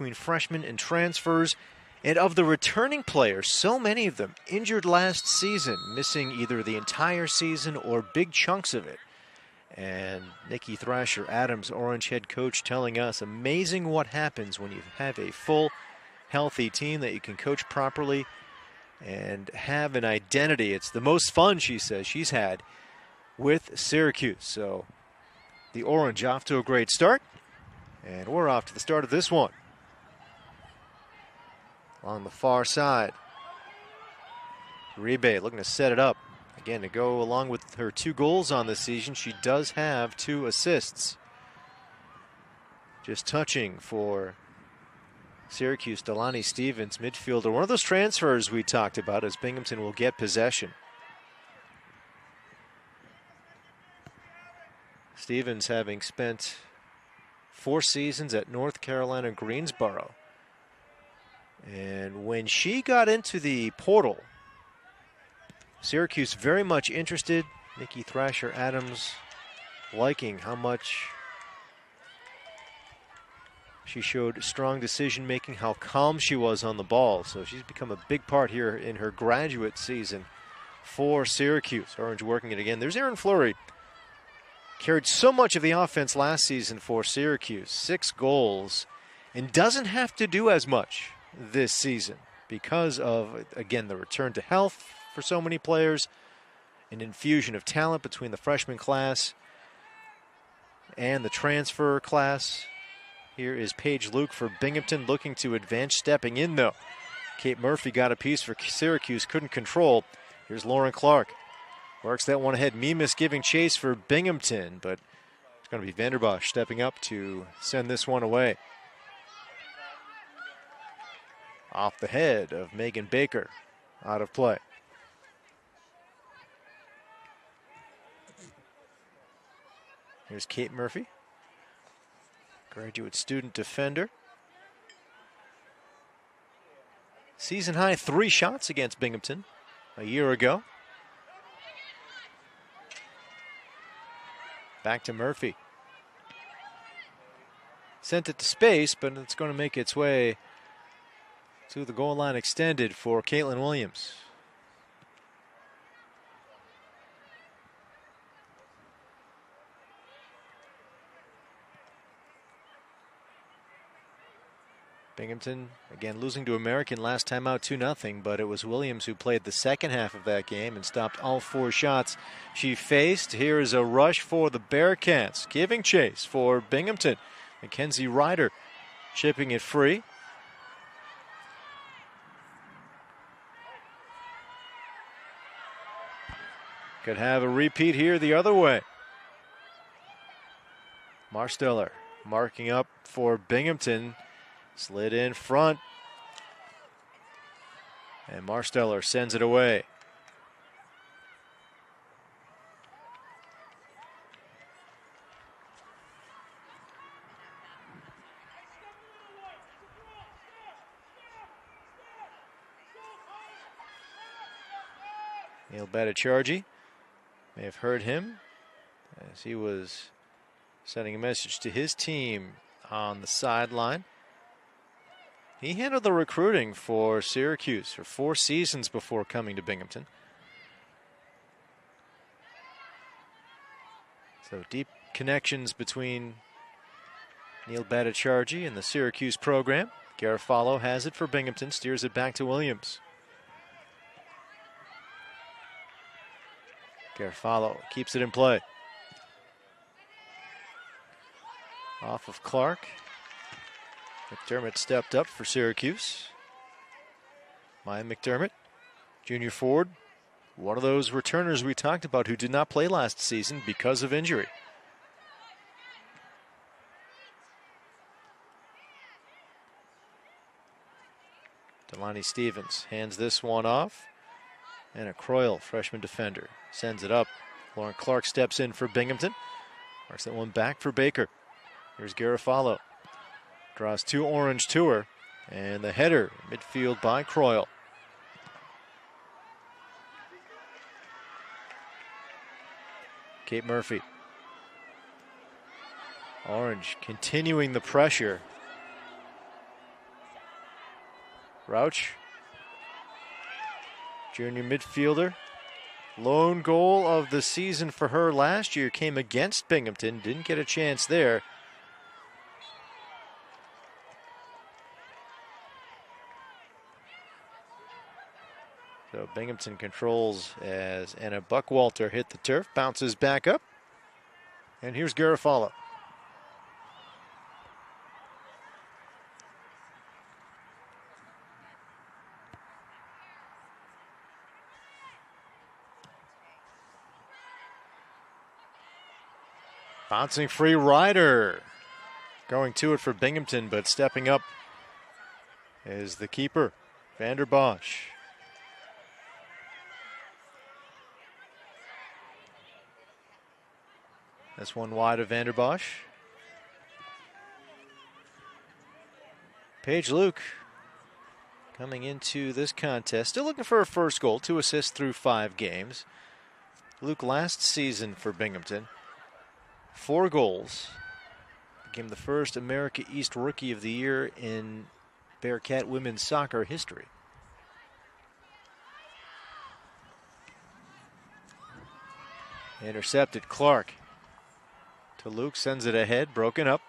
between freshmen and transfers. And of the returning players, so many of them injured last season, missing either the entire season or big chunks of it. And Nikki Thrasher Adams, Orange head coach, telling us amazing what happens when you have a full, healthy team that you can coach properly and have an identity. It's the most fun, she says, she's had with Syracuse. So the Orange off to a great start, and we're off to the start of this one. On the far side, Uribe looking to set it up. Again, to go along with her 2 goals on this season, she does have 2 assists. Just touching for Syracuse, Delani Stevens, midfielder. One of those transfers we talked about as Binghamton will get possession. Stevens having spent 4 seasons at North Carolina Greensboro. And when she got into the portal, Syracuse very much interested. Nikki Thrasher Adams liking how much she showed strong decision making, how calm she was on the ball. So she's become a big part here in her graduate season for Syracuse. Orange working it again. There's Aaron Fleury. Carried so much of the offense last season for Syracuse. 6 goals, and doesn't have to do as much this season because of, again, the return to health for so many players, an infusion of talent between the freshman class and the transfer class. Here is Paige Luke for Binghamton, looking to advance, stepping in though. Kate Murphy got a piece for Syracuse, couldn't control. Here's Lauren Clark. Works that one ahead. Mimas giving chase for Binghamton, but it's going to be Vanderbosch stepping up to send this one away. Off the head of Megan Baker, out of play. Here's Kate Murphy, graduate student defender. Season high 3 shots against Binghamton a year ago. Back to Murphy. Sent it to space, but it's going to make its way to the goal line extended for Caitlin Williams. Binghamton, again, losing to American last time out 2-0, but it was Williams who played the second half of that game and stopped all 4 shots she faced. Here is a rush for the Bearcats, giving chase for Binghamton. Mackenzie Ryder chipping it free. Could have a repeat here the other way. Marsteller marking up for Binghamton. Slid in front. And Marsteller sends it away. Neil Bhattacharjee, may have heard him as he was sending a message to his team on the sideline. He handled the recruiting for Syracuse for 4 seasons before coming to Binghamton. So deep connections between Neil Bhattacharjee and the Syracuse program. Garofalo has it for Binghamton, steers it back to Williams. Garofalo keeps it in play. Off of Clark. McDermott stepped up for Syracuse. Maya McDermott, junior forward, one of those returners we talked about who did not play last season because of injury. Delani Stevens hands this one off. And a Croyle, freshman defender, sends it up. Lauren Clark steps in for Binghamton. Marks that one back for Baker. Here's Garofalo. Draws 2 Orange to her. And the header, midfield by Croyle. Kate Murphy. Orange continuing the pressure. Rauch, junior midfielder. Lone goal of the season for her last year came against Binghamton. Didn't get a chance there. So Binghamton controls as Anna Buckwalter hit the turf, bounces back up. And here's Garofalo. Bouncing free Ryder. Going to it for Binghamton, but stepping up is the keeper, Vander Bosch. That's one wide of Vander Bosch. Paige Luke coming into this contest, still looking for her first goal, 2 assists through 5 games. Luke last season for Binghamton, 4 goals. Became the first America East Rookie of the Year in Bearcat women's soccer history. Intercepted Clark. To Luke, sends it ahead, broken up.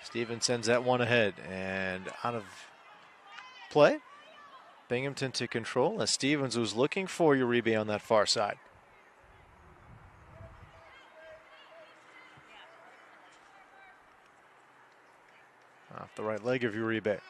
Stevens sends that one ahead and out of play. Binghamton to control as Stevens was looking for Uribe on that far side. Off the right leg of Uribe.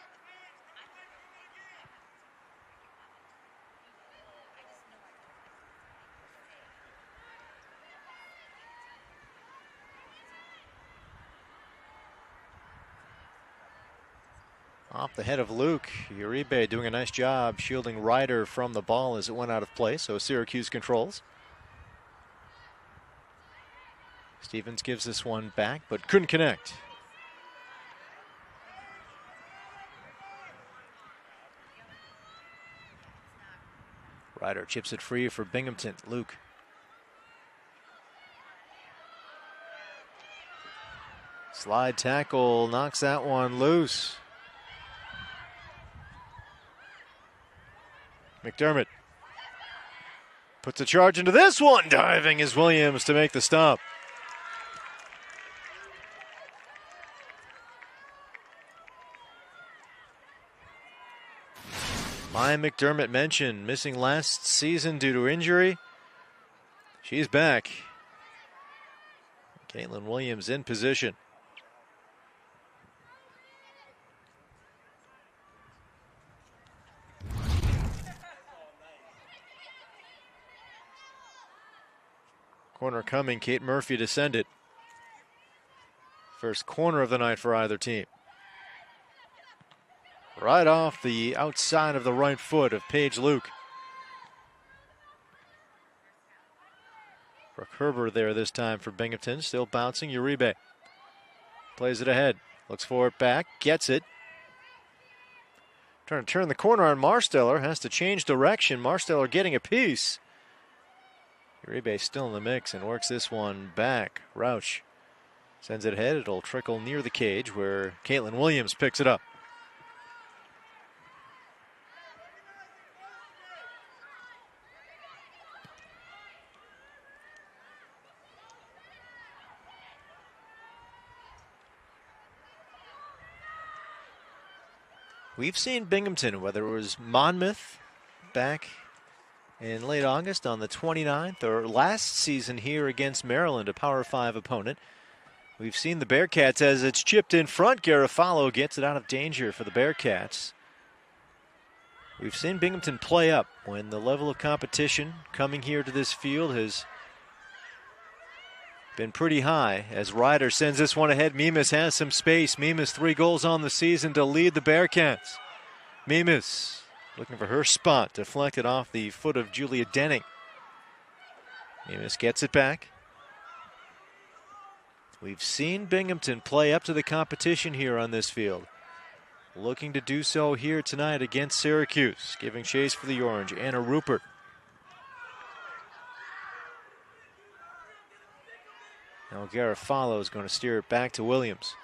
Off the head of Luke. Uribe doing a nice job shielding Ryder from the ball as it went out of play, so Syracuse controls. Stevens gives this one back, but couldn't connect. Ryder chips it free for Binghamton. Luke. Slide tackle, knocks that one loose. McDermott puts a charge into this one. Diving is Williams to make the stop. Maya McDermott mentioned missing last season due to injury. She's back. Caitlin Williams in position. Corner coming, Kate Murphy to send it. First corner of the night for either team. Right off the outside of the right foot of Paige Luke. Brooke Herber there this time for Binghamton, still bouncing. Uribe plays it ahead, looks for it back, gets it. Trying to turn the corner on Marsteller, has to change direction. Marsteller getting a piece. Uribe still in the mix and works this one back. Rauch sends it ahead. It'll trickle near the cage where Caitlin Williams picks it up. We've seen Binghamton, whether it was Monmouth back in late August on the 29th, or last season here against Maryland, a Power 5 opponent. We've seen the Bearcats as it's chipped in front. Garofalo gets it out of danger for the Bearcats. We've seen Binghamton play up when the level of competition coming here to this field has been pretty high. As Ryder sends this one ahead, Mimas has some space. Mimas 3 goals on the season to lead the Bearcats. Mimas looking for her spot, deflected off the foot of Julia Denning. Mimas gets it back. We've seen Binghamton play up to the competition here on this field. Looking to do so here tonight against Syracuse. Giving chase for the Orange, Anna Rupert. Now Garofalo is going to steer it back to Williams.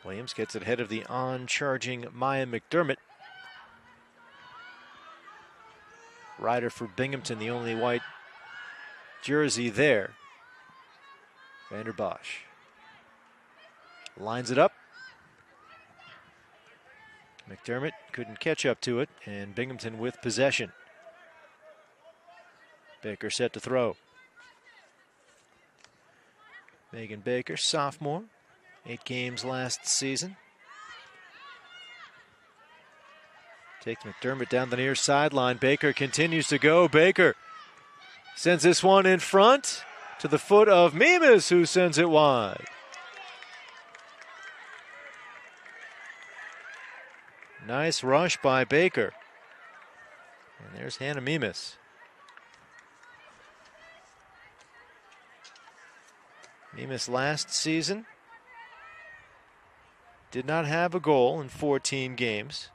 Williams gets it ahead of the on-charging Maya McDermott. Rider for Binghamton, the only white jersey there. Vander Bosch lines it up. McDermott couldn't catch up to it, and Binghamton with possession. Baker set to throw. Megan Baker, sophomore, 8 games last season. Takes McDermott down the near sideline. Baker continues to go. Baker sends this one in front to the foot of Mimas, who sends it wide. Nice rush by Baker. And there's Hannah Mimas. Mimas last season did not have a goal in 14 games.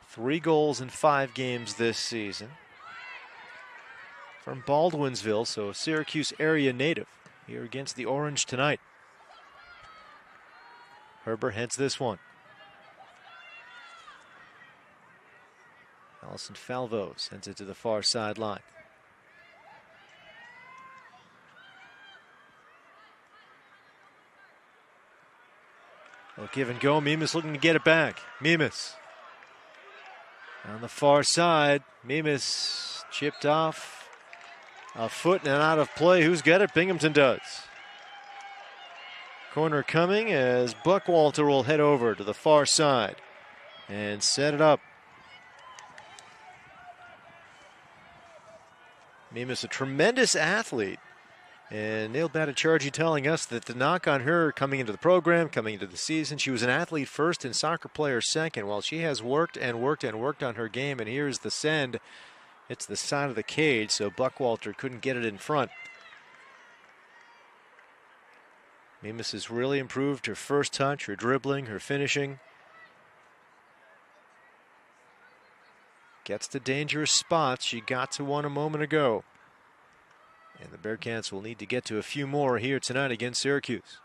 3 goals in 5 games this season. From Baldwinsville, so a Syracuse area native, here against the Orange tonight. Herber heads this one. Allison Falvo sends it to the far sideline. Well, give and go. Mimas looking to get it back. Mimas on the far side. Mimas chipped off a foot and out of play. Who's got it? Binghamton does. Corner coming as Buckwalter will head over to the far side and set it up. Mimas, a tremendous athlete. And Neil Bhattacharjee telling us that the knock on her coming into the program, coming into the season, she was an athlete first and soccer player second. While she has worked and worked and worked on her game, and here's the send. It's the side of the cage, so Buckwalter couldn't get it in front. Mimas has really improved her first touch, her dribbling, her finishing. Gets to dangerous spots. She got to one a moment ago. And the Bearcats will need to get to a few more here tonight against Syracuse.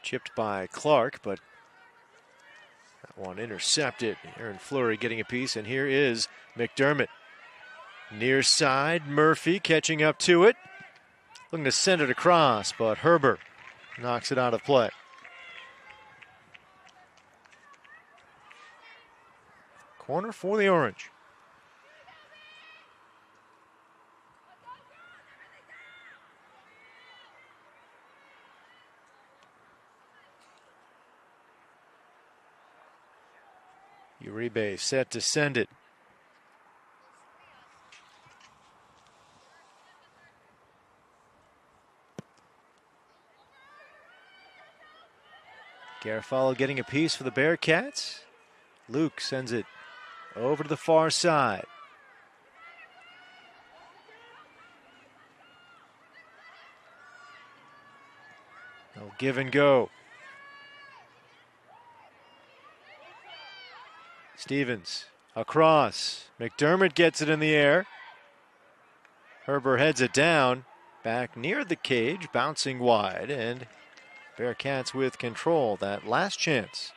Chipped by Clark, but that one intercepted. Aaron Fleury getting a piece, and here is McDermott. Near side, Murphy catching up to it. Looking to send it across, but Herber knocks it out of play. Corner for the Orange. Uribe set to send it. Garofalo getting a piece for the Bearcats. Luke sends it over to the far side. They'll give and go. Stevens across. McDermott gets it in the air. Herber heads it down. Back near the cage, bouncing wide, and Bearcats with control. That last chance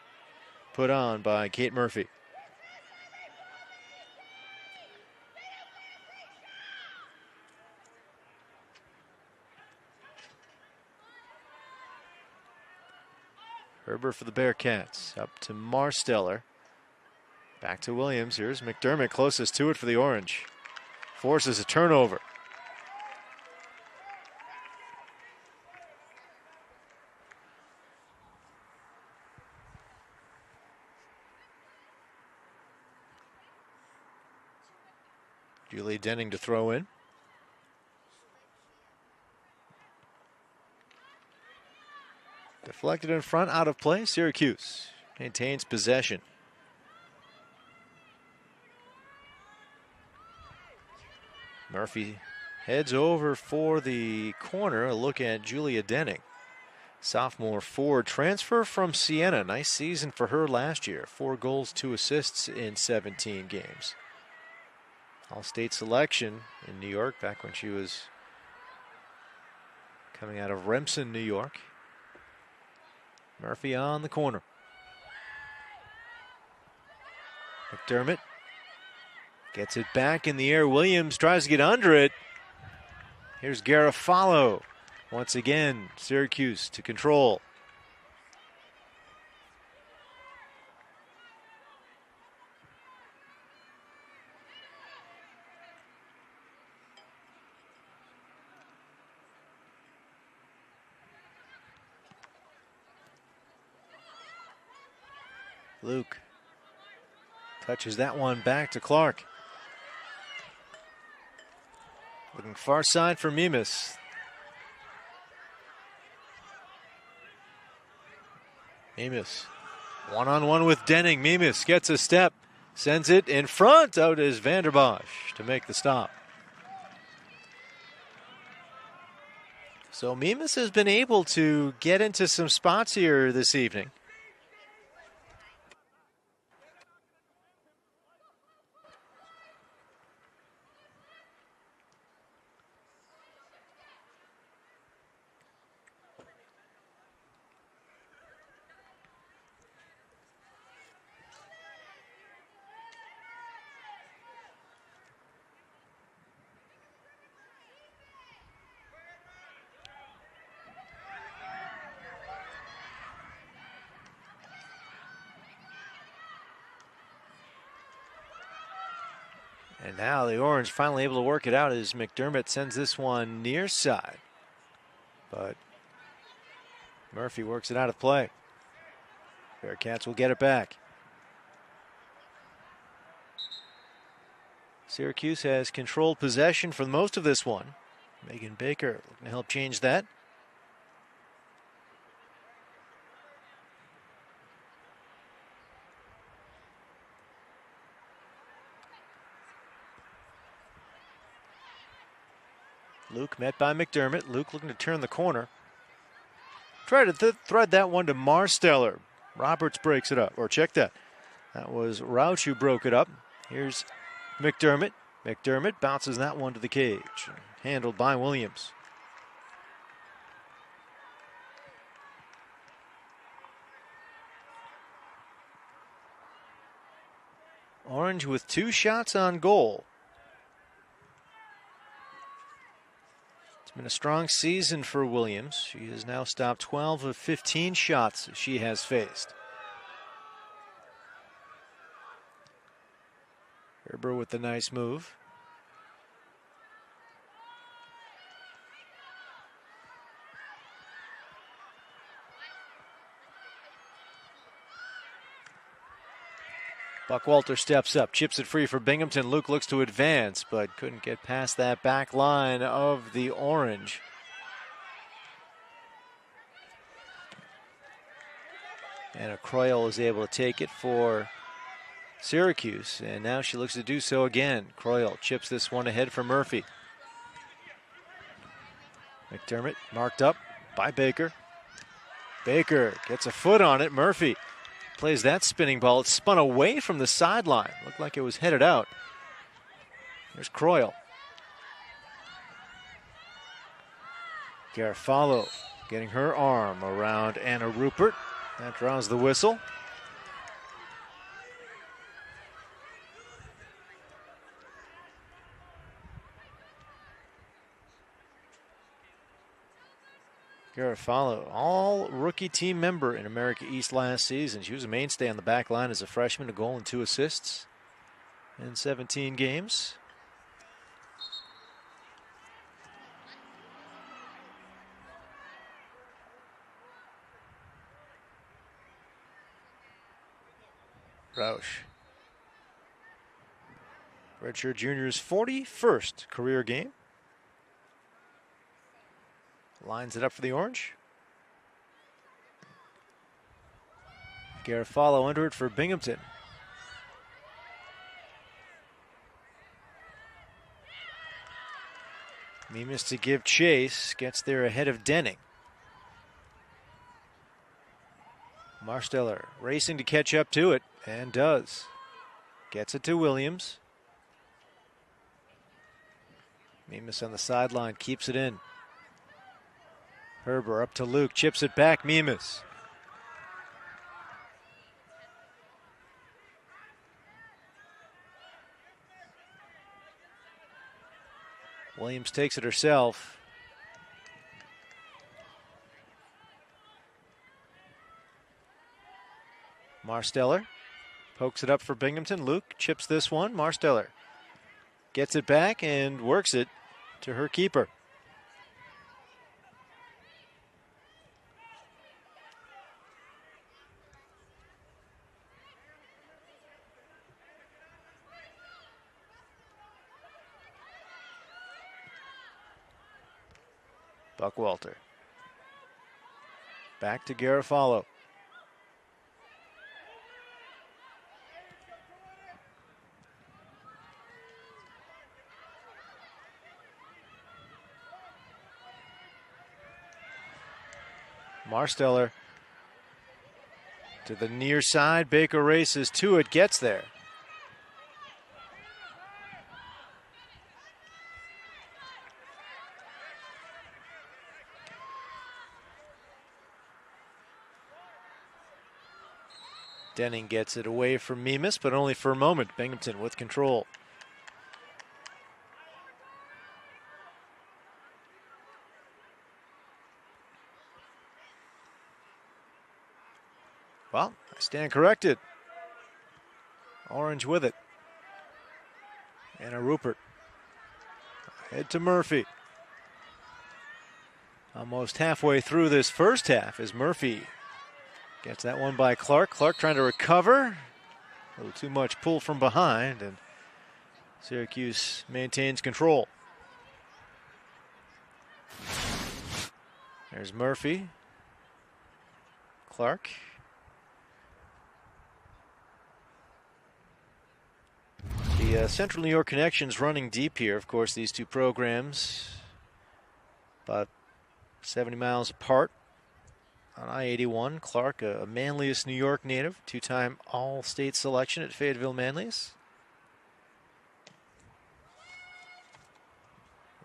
put on by Kate Murphy. Herber for the Bearcats. Up to Marsteller. Back to Williams. Here's McDermott closest to it for the Orange. Forces a turnover. Julie Denning to throw in. Deflected in front, out of play. Syracuse maintains possession. Murphy heads over for the corner. A look at Julia Denning. Sophomore forward transfer from Siena. Nice season for her last year. 4 goals, 2 assists in 17 games. All-state selection in New York back when she was coming out of Remsen, New York. Murphy on the corner. McDermott gets it back in the air. Williams tries to get under it. Here's Garofalo. Once again, Syracuse to control. Luke touches that one back to Clark. Looking far side for Mimas. Mimas one-on-one with Denning. Mimas gets a step, sends it in front. Out is Vanderbosch to make the stop. So Mimas has been able to get into some spots here this evening. And now the Orange finally able to work it out as McDermott sends this one near side. But Murphy works it out of play. Bearcats will get it back. Syracuse has controlled possession for most of this one. Megan Baker looking to help change that. Luke met by McDermott. Luke looking to turn the corner. Try to thread that one to Marsteller. Roberts breaks it up. Or check that. That was Rauch who broke it up. Here's McDermott. McDermott bounces that one to the cage. Handled by Williams. Orange with 2 shots on goal. It's been a strong season for Williams. She has now stopped 12 of 15 shots she has faced. Herber with the nice move. Buckwalter steps up, chips it free for Binghamton. Luke looks to advance, but couldn't get past that back line of the Orange. And Croyle is able to take it for Syracuse, and now she looks to do so again. Croyle chips this one ahead for Murphy. McDermott marked up by Baker. Baker gets a foot on it. Murphy plays that spinning ball. It spun away from the sideline. Looked like it was headed out. There's Croyle. Garofalo getting her arm around Anna Rupert. That draws the whistle. Garofalo, all rookie team member in America East last season. She was a mainstay on the back line as a freshman, a goal and 2 assists in 17 games. Rauch. Redshirt junior's 41st career game. Lines it up for the Orange. Garofalo under it for Binghamton. Mimas to give chase, gets there ahead of Denning. Marsteller racing to catch up to it, and does. Gets it to Williams. Mimas on the sideline, keeps it in. Herber up to Luke, chips it back, Mimas. Williams takes it herself. Marsteller pokes it up for Binghamton. Luke chips this one. Marsteller gets it back and works it to her keeper. Buckwalter. Back to Garofalo. Marsteller to the near side. Baker races to it, gets there. Denning gets it away from Mimas, but only for a moment. Binghamton with control. Well, I stand corrected. Orange with it. Anna Rupert. Head to Murphy. Almost halfway through this first half as Murphy gets that one by Clark. Clark trying to recover. A little too much pull from behind, and Syracuse maintains control. There's Murphy. Clark. The Central New York connection's running deep here. Of course, these two programs about 70 miles apart on I-81. Clark, a Manlius, New York native, two-time All-State selection at Fayetteville Manlius.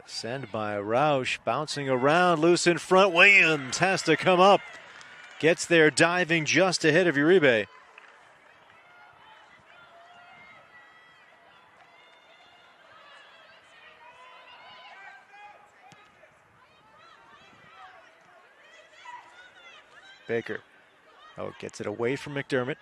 Send by Roush, bouncing around, loose in front. Williams has to come up. Gets there diving just ahead of Uribe. Baker. Oh, gets it away from McDermott.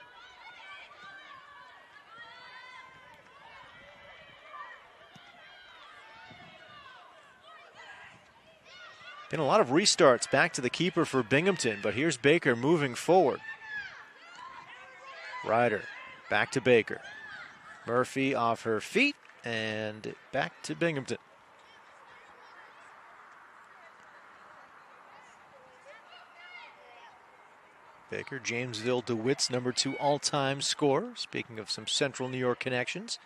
Been a lot of restarts back to the keeper for Binghamton, but here's Baker moving forward. Ryder back to Baker. Murphy off her feet and back to Binghamton. Baker, Jamesville DeWitt's #2 all-time scorer. Speaking of some Central New York connections.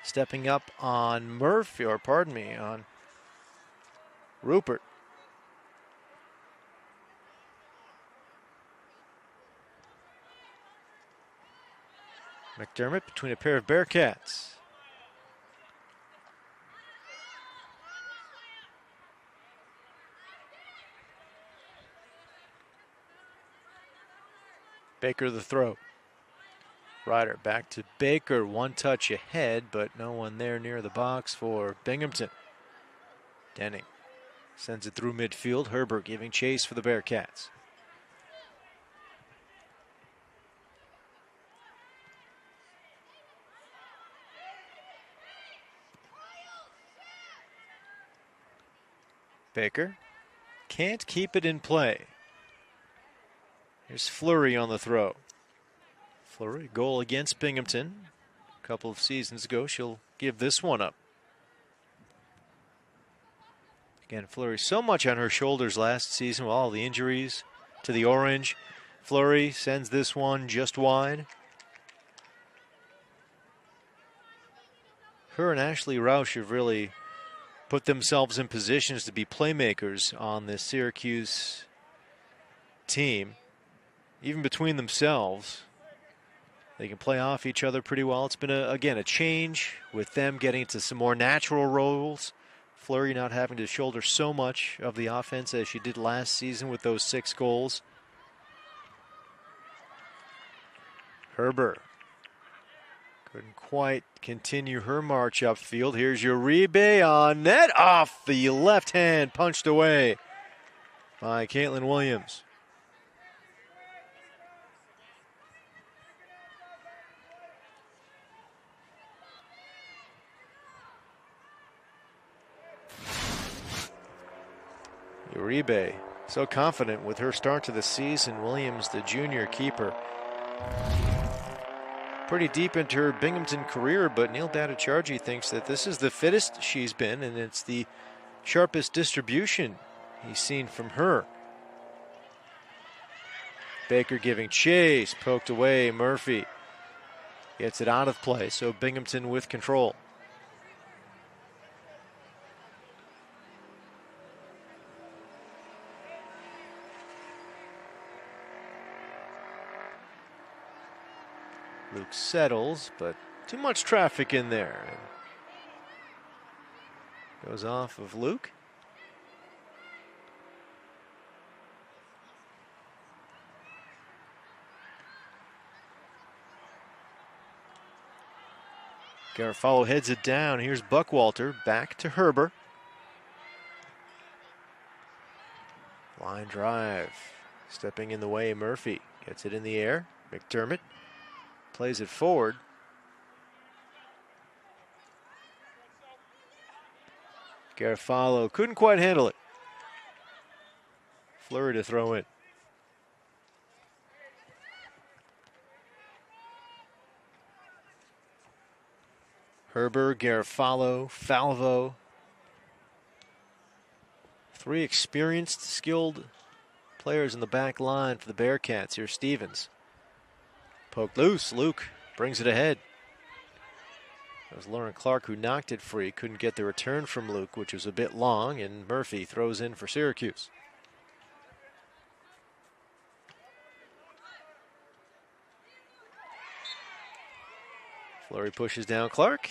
Stepping up on Murphy, or pardon me, on Rupert. McDermott between a pair of Bearcats. Baker the throw. Ryder back to Baker, one touch ahead, but no one there near the box for Binghamton. Denning sends it through midfield. Herbert giving chase for the Bearcats. Baker can't keep it in play. Here's Fleury on the throw. Fleury, goal against Binghamton a couple of seasons ago. She'll give this one up. Again, Fleury so much on her shoulders last season with all the injuries to the orange. Fleury sends this one just wide. Her and Ashley Roush have really put themselves in positions to be playmakers on this Syracuse team. Even between themselves, they can play off each other pretty well. It's been, again, a change with them getting into some more natural roles. Fleury not having to shoulder so much of the offense as she did last season with those 6 goals. Herber couldn't quite continue her march upfield. Here's Uribe on net, off the left hand, punched away by Caitlin Williams. Uribe, so confident with her start to the season. Williams, the junior keeper, pretty deep into her Binghamton career, but Neil Bhattacharjee thinks that this is the fittest she's been, and it's the sharpest distribution he's seen from her. Baker giving chase, poked away. Murphy gets it out of play, so Binghamton with control. Luke settles, but too much traffic in there. Goes off of Luke. Garofalo heads it down. Here's Buckwalter back to Herber. Line drive. Stepping in the way, Murphy gets it in the air. McDermott plays it forward. Garofalo couldn't quite handle it. Fleury to throw in. Herber, Garofalo, Falvo. 3 experienced, skilled players in the back line for the Bearcats. Here's Stevens. Poked loose. Luke brings it ahead. It was Lauren Clark who knocked it free. Couldn't get the return from Luke, which was a bit long, and Murphy throws in for Syracuse. Fleury pushes down Clark.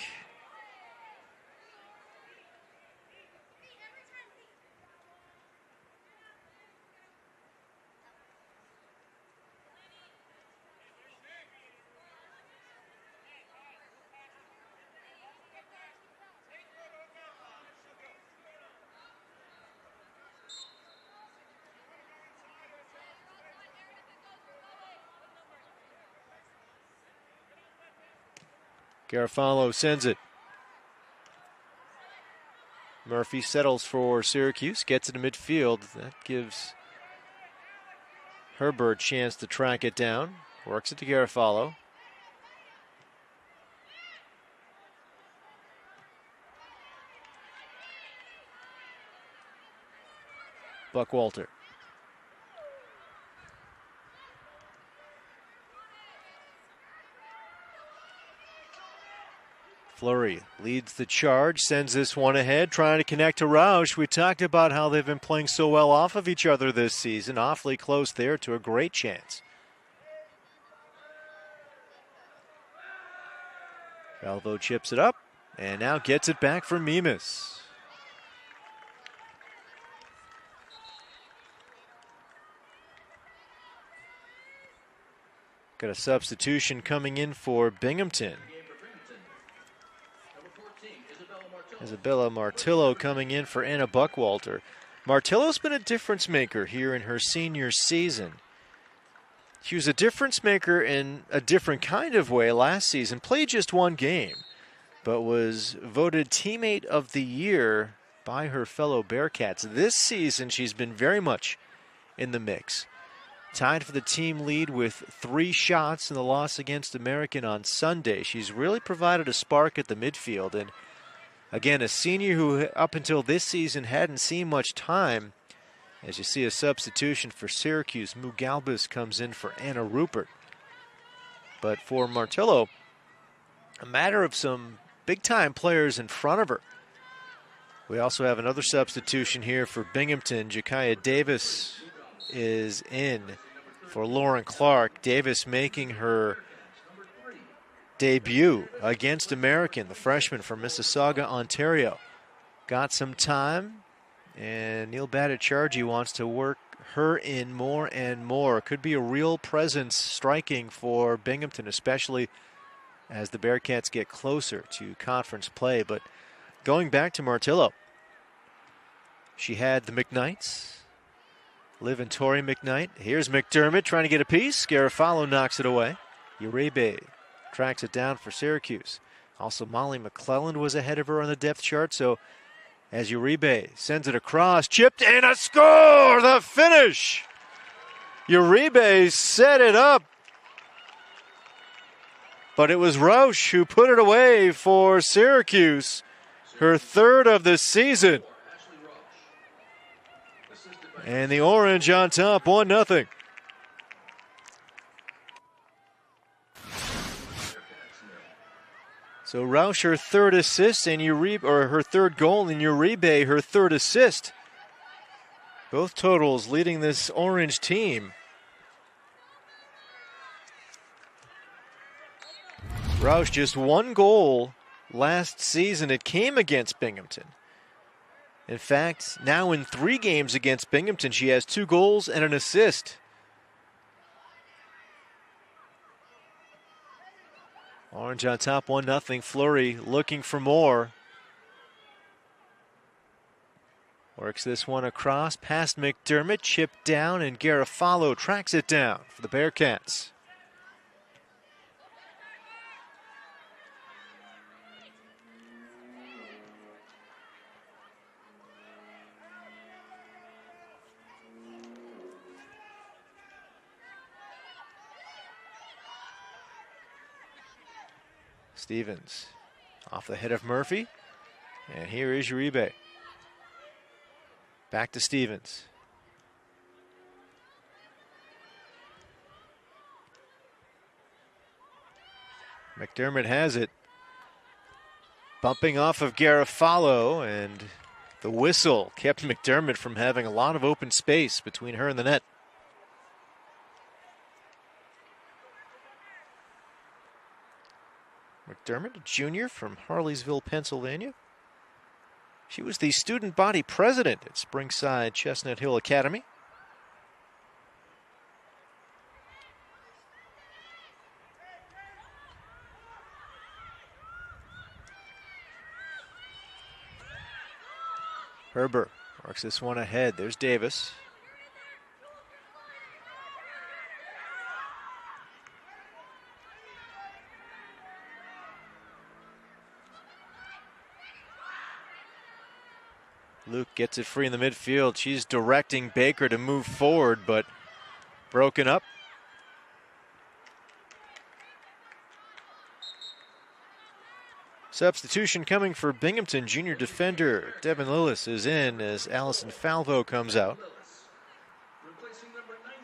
Garofalo sends it. Murphy settles for Syracuse, gets it to midfield. That gives Herber a chance to track it down. Works it to Garofalo. Buckwalter. Fleury leads the charge, sends this one ahead, trying to connect to Roush. We talked about how they've been playing so well off of each other this season. Awfully close there to a great chance. Falvo chips it up and now gets it back for Mimas. Got a substitution coming in for Binghamton. Isabella Martillo coming in for Anna Buckwalter. Martillo's been a difference maker here in her senior season. She was a difference maker in a different kind of way last season. Played just 1 game, but was voted Teammate of the Year by her fellow Bearcats. This season, she's been very much in the mix. Tied for the team lead with 3 shots in the loss against American on Sunday. She's really provided a spark at the midfield, and again, a senior who up until this season hadn't seen much time As you see a substitution for Syracuse, Mugalbis comes in for Anna Rupert. But for Martillo, a matter of some big-time players in front of her. We also have another substitution here for Binghamton. Jakaya Davis is in for Lauren Clark. Davis making her debut against American, the freshman from Mississauga, Ontario. Got some time, and Neil Bhattacharjee wants to work her in more and more. Could be a real presence striking for Binghamton, especially as the Bearcats get closer to conference play. But going back to Martillo, she had the McKnights, Liv and Tori McKnight. Here's McDermott trying to get a piece. Garofalo knocks it away. Uribe tracks it down for Syracuse. Also, Molly McClelland was ahead of her on the depth chart. So as Uribe sends it across, chipped and a score! The finish! Uribe set it up. But it was Rausch who put it away for Syracuse. Her third of the season. And the Orange on top, 1-0. So Rausch, her third assist, and Uribe, or her third goal, and Uribe, her third assist. Both totals leading this Orange team. Rausch just one goal last season. It came against Binghamton. In fact, now in 3 games against Binghamton, she has 2 goals and an assist. Orange on top, 1-0. Fleury looking for more. Works this one across, past McDermott, chipped down, and Garofalo tracks it down for the Bearcats. Stevens off the head of Murphy. And here is Uribe. Back to Stevens. McDermott has it. Bumping off of Garofalo, and the whistle kept McDermott from having a lot of open space between her and the net. McDermott, a junior from Harleysville, Pennsylvania. She was the student body president at Springside Chestnut Hill Academy. Herber works this one ahead. There's Davis. Luke gets it free in the midfield. She's directing Baker to move forward, but broken up. Substitution coming for Binghamton. Junior defender Devin Lillis is in as Allison Falvo comes out.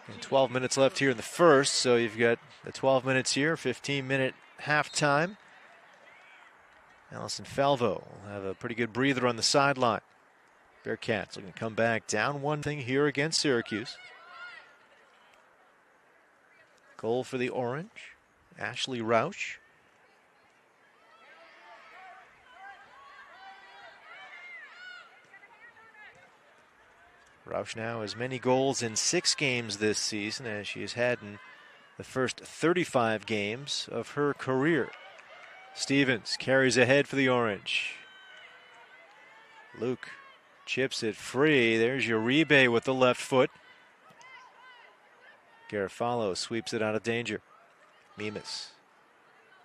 And 12 minutes left here in the first, so you've got the 12 minutes here, 15-minute halftime. Allison Falvo will have a pretty good breather on the sideline. Bearcats looking to come back down 1-0 here against Syracuse. Goal for the Orange, Ashley Rausch. Rausch now has many goals in 6 games this season, as she has had in the first 35 games of her career. Stevens carries ahead for the Orange. Luke chips it free. There's Uribe with the left foot. Garofalo sweeps it out of danger. Mimas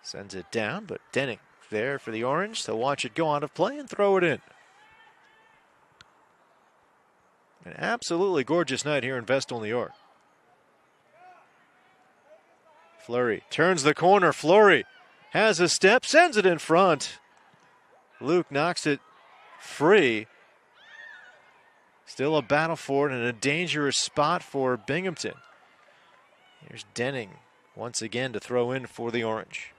sends it down, but Denning there for the Orange to watch it go out of play and throw it in. An absolutely gorgeous night here in Vestal, New York. Fleury turns the corner. Fleury has a step, sends it in front. Luke knocks it free. Still a battle for it and a dangerous spot for Binghamton. Here's Denning once again to throw in for the Orange.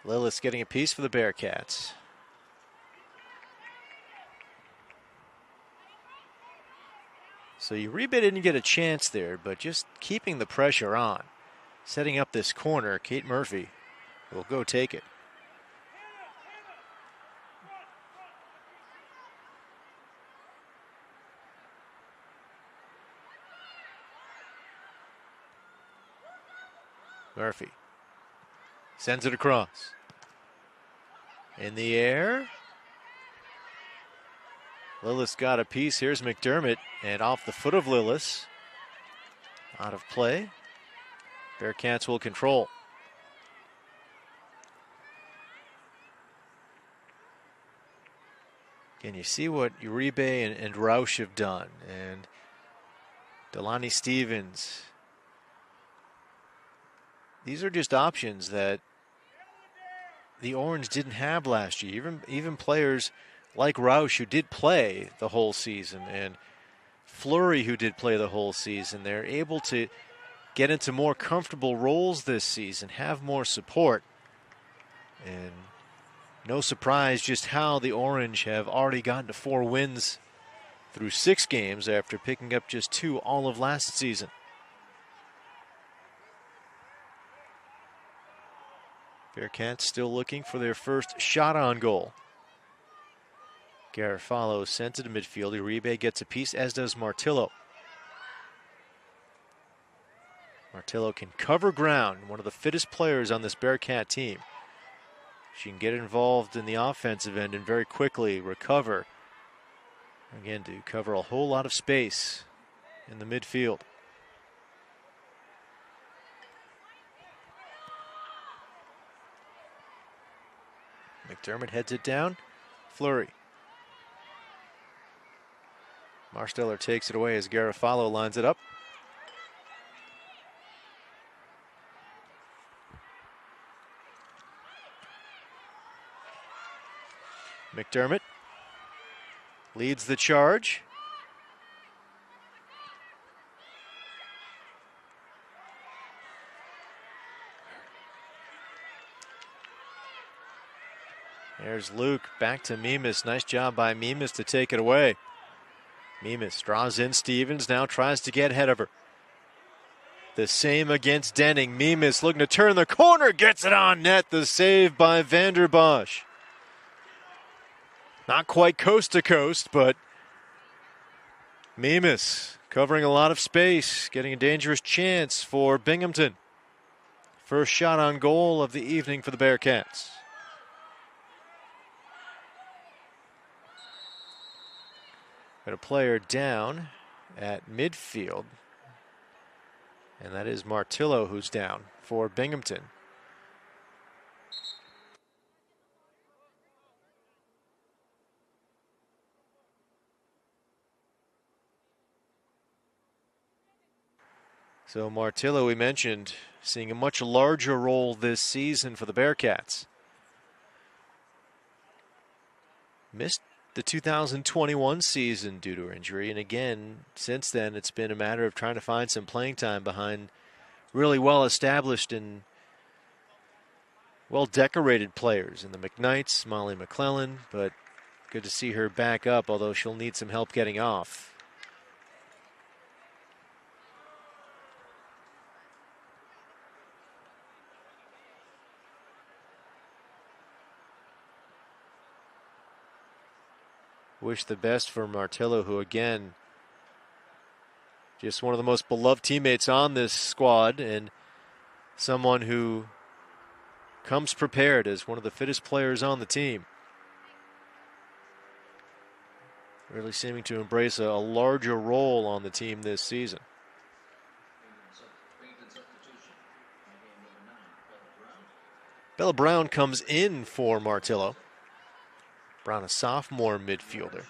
Lillis getting a piece for the Bearcats. So Uribe didn't get a chance there, but just keeping the pressure on. Setting up this corner, Kate Murphy will go take it. Murphy sends it across. In the air. Lillis got a piece. Here's McDermott, and off the foot of Lillis. Out of play. Bearcats will control. Can you see what Uribe and Roush have done? And Delaney Stevens. These are just options that the Orange didn't have last year. Even players like Roush, who did play the whole season, and Fleury, who did play the whole season, they're able to get into more comfortable roles this season, have more support. And no surprise just how the Orange have already gotten to 4 wins through 6 games after picking up just 2 all of last season. Bearcats still looking for their first shot on goal. Garofalo sends it to midfield. Uribe gets a piece, as does Martillo. Martillo can cover ground, one of the fittest players on this Bearcat team. She can get involved in the offensive end and very quickly recover. Again, to cover a whole lot of space in the midfield. McDermott heads it down. Fleury. Marsteller takes it away as Garofalo lines it up. McDermott leads the charge. There's Luke, back to Mimas. Nice job by Mimas to take it away. Mimas draws in Stevens, now tries to get ahead of her. The same against Denning. Mimas looking to turn the corner, gets it on net. The save by Vander Bosch. Not quite coast to coast, but Mimas covering a lot of space, getting a dangerous chance for Binghamton. First shot on goal of the evening for the Bearcats. Got a player down at midfield, and that is Martillo who's down for Binghamton. So Martillo, we mentioned, seeing a much larger role this season for the Bearcats. Missed the 2021 season due to injury, and again, since then, it's been a matter of trying to find some playing time behind really well-established and well-decorated players in the McKnights, Molly McClellan, but good to see her back up, although she'll need some help getting off. Wish the best for Martillo, who again, just one of the most beloved teammates on this squad, and someone who comes prepared as one of the fittest players on the team. Really seeming to embrace a larger role on the team this season. Bella Brown comes in for Martillo. Brown, a sophomore midfielder.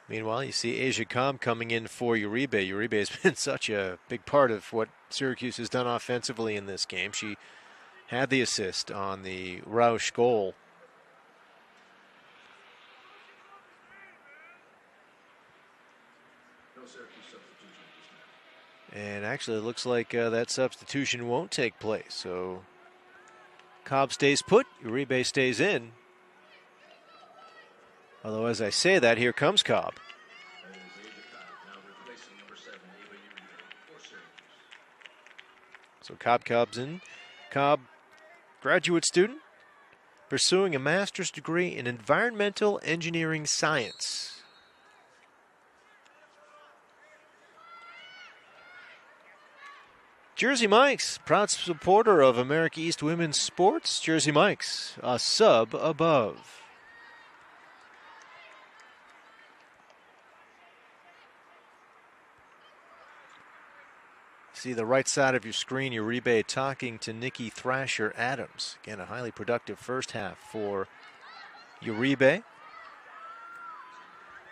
Meanwhile, you see Asia Cobb coming in for Uribe. Uribe has been such a big part of what Syracuse has done offensively in this game. She had the assist on the Roush goal. And actually, it looks like that substitution won't take place. So Cobb stays put, Uribe stays in. Although, as I say that, here comes Cobb. So Cobb's in. Cobb, graduate student, pursuing a master's degree in environmental engineering science. Jersey Mike's, proud supporter of America East women's sports. Jersey Mike's, a sub above. See the right side of your screen, Uribe talking to Nikki Thrasher Adams. Again, a highly productive first half for Uribe.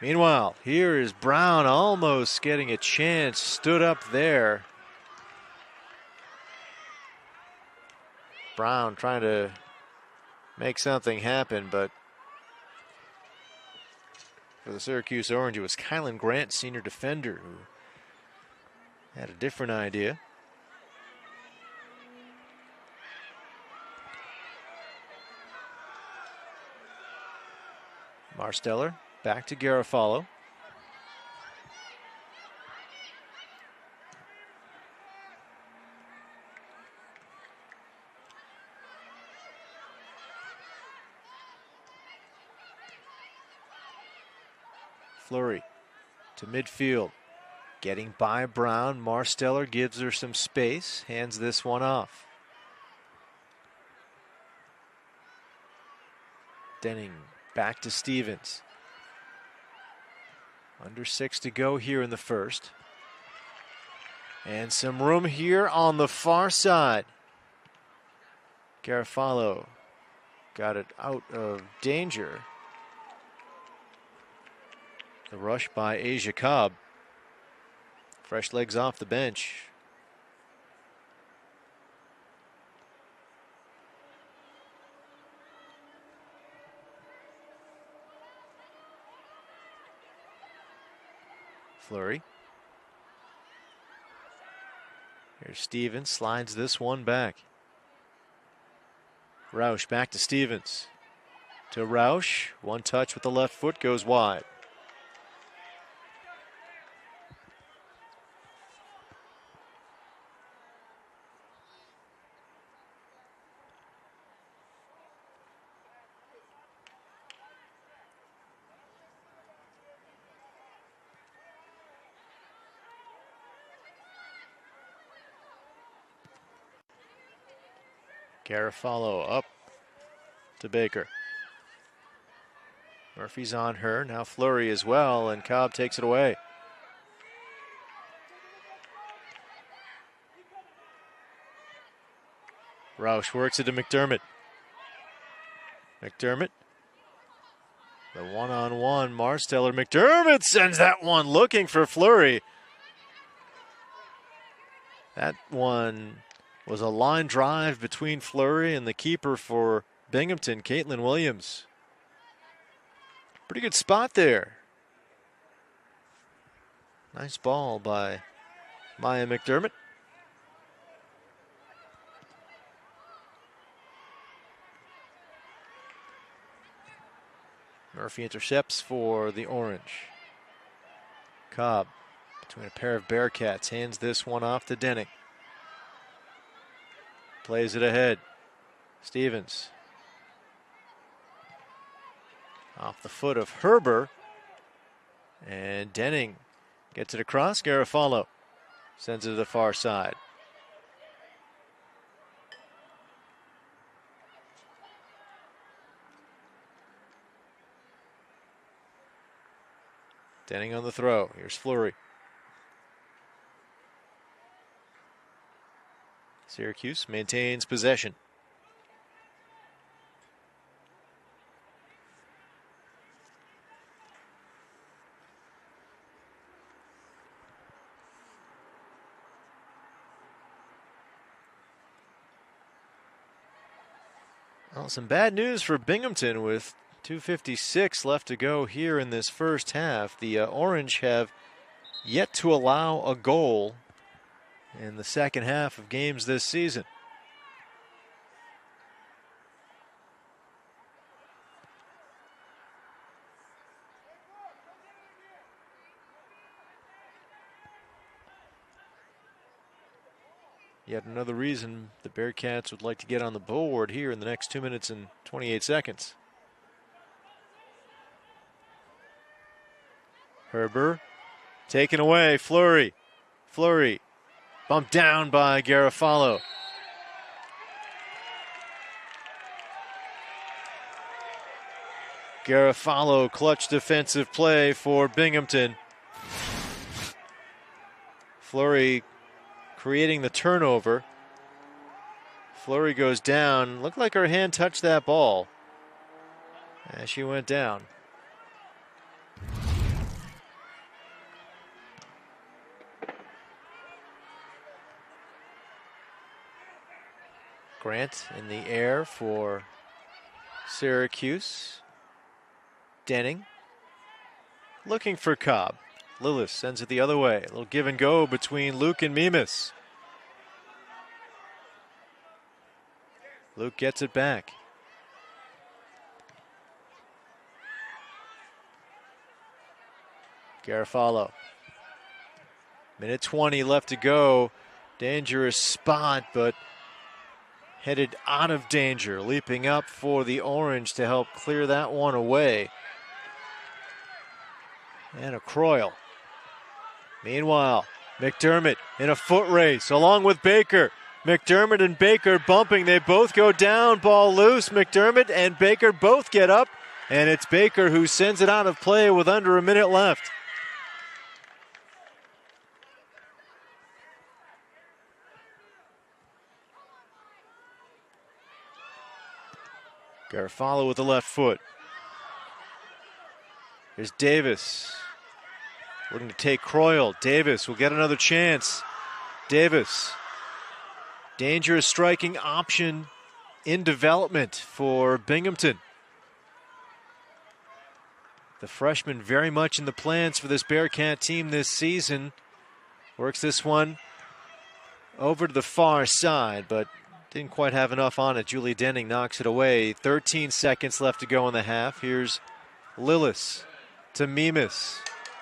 Meanwhile, here is Brown almost getting a chance, stood up there. Brown trying to make something happen, but for the Syracuse Orange, it was Kylan Grant, senior defender, who had a different idea. Marsteller back to Garofalo. Fleury to midfield. Getting by Brown. Marsteller gives her some space. Hands this one off. Denning back to Stevens. Under 6 to go here in the first. And some room here on the far side. Garofalo got it out of danger. The rush by Asia Cobb. Fresh legs off the bench. Fleury. Here's Stevens, slides this one back. Roush back to Stevens. To Roush, one touch with the left foot, goes wide. Garofalo up to Baker. Murphy's on her. Now Fleury as well, and Cobb takes it away. Roush works it to McDermott. McDermott. The one-on-one. Marsteller. McDermott sends that one looking for Fleury. That one was a line drive between Fleury and the keeper for Binghamton, Caitlin Williams. Pretty good spot there. Nice ball by Maya McDermott. Murphy intercepts for the Orange. Cobb between a pair of Bearcats hands this one off to Denning. Plays it ahead. Stevens. Off the foot of Herber. And Denning gets it across. Garofalo sends it to the far side. Denning on the throw. Here's Fleury. Syracuse maintains possession. Well, some bad news for Binghamton with 2:56 left to go here in this first half. The Orange have yet to allow a goal in the second half of games this season. Yet another reason the Bearcats would like to get on the board here in the next 2 minutes and 28 seconds. Herber taken away. Fleury. Fleury bumped down by Garofalo. Garofalo, clutch defensive play for Binghamton. Fleury creating the turnover. Fleury goes down. Looked like her hand touched that ball as she went down. Grant in the air for Syracuse. Denning looking for Cobb. Lillis sends it the other way. A little give and go between Luke and Mimas. Luke gets it back. Garofalo. Minute 20 left to go. Dangerous spot, but headed out of danger. Leaping up for the Orange to help clear that one away. And a Croyle. Meanwhile, McDermott in a foot race along with Baker. McDermott and Baker bumping. They both go down. Ball loose. McDermott and Baker both get up. And it's Baker who sends it out of play with under a minute left. Garofalo with the left foot. Here's Davis. Looking to take Croyle. Davis will get another chance. Davis. Dangerous striking option in development for Binghamton. The freshman very much in the plans for this Bearcat team this season. Works this one over to the far side, but didn't quite have enough on it. Julie Denning knocks it away. 13 seconds left to go in the half. Here's Lillis to Mimas.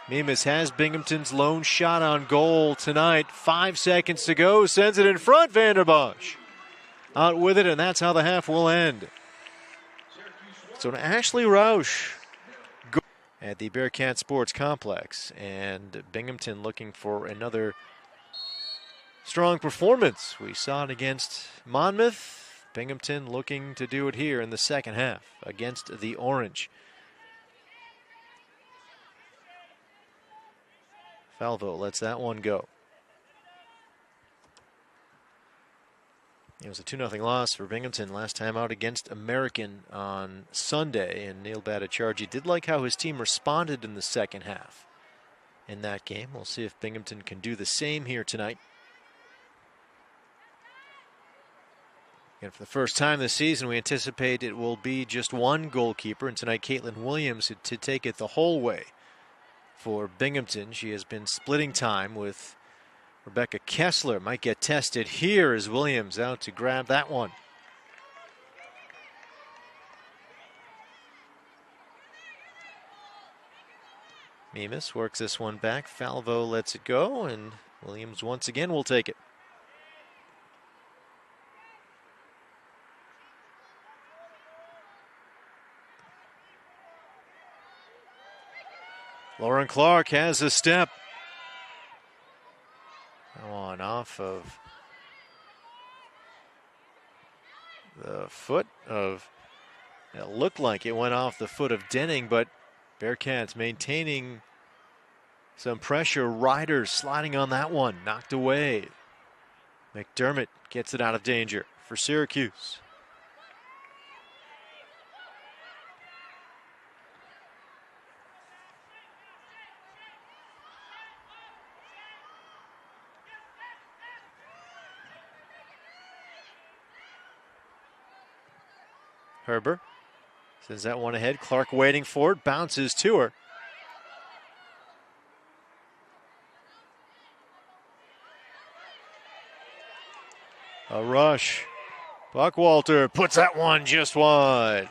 Mimas has Binghamton's lone shot on goal tonight. 5 seconds to go. Sends it in front. Vanderbosch out with it, and that's how the half will end. So Ashley Roush at the Bearcats Sports Complex, and Binghamton looking for another strong performance. We saw it against Monmouth. Binghamton looking to do it here in the second half against the Orange. Falvo lets that one go. It was a 2-0 loss for Binghamton last time out against American on Sunday, and Neil Bhattacharjee did like how his team responded in the second half in that game. We'll see if Binghamton can do the same here tonight. And for the first time this season, we anticipate it will be just one goalkeeper, and tonight Caitlin Williams to take it the whole way for Binghamton. She has been splitting time with Rebecca Kessler. Might get tested here as Williams out to grab that one. Mimas works this one back. Falvo lets it go, and Williams once again will take it. Lauren Clark has a step. On off of the foot of, it looked like it went off the foot of Denning, but Bearcats maintaining some pressure. Ryder sliding on that one, knocked away. McDermott gets it out of danger for Syracuse. Herber sends that one ahead. Clark waiting for it, bounces to her. A rush. Buckwalter puts that one just wide.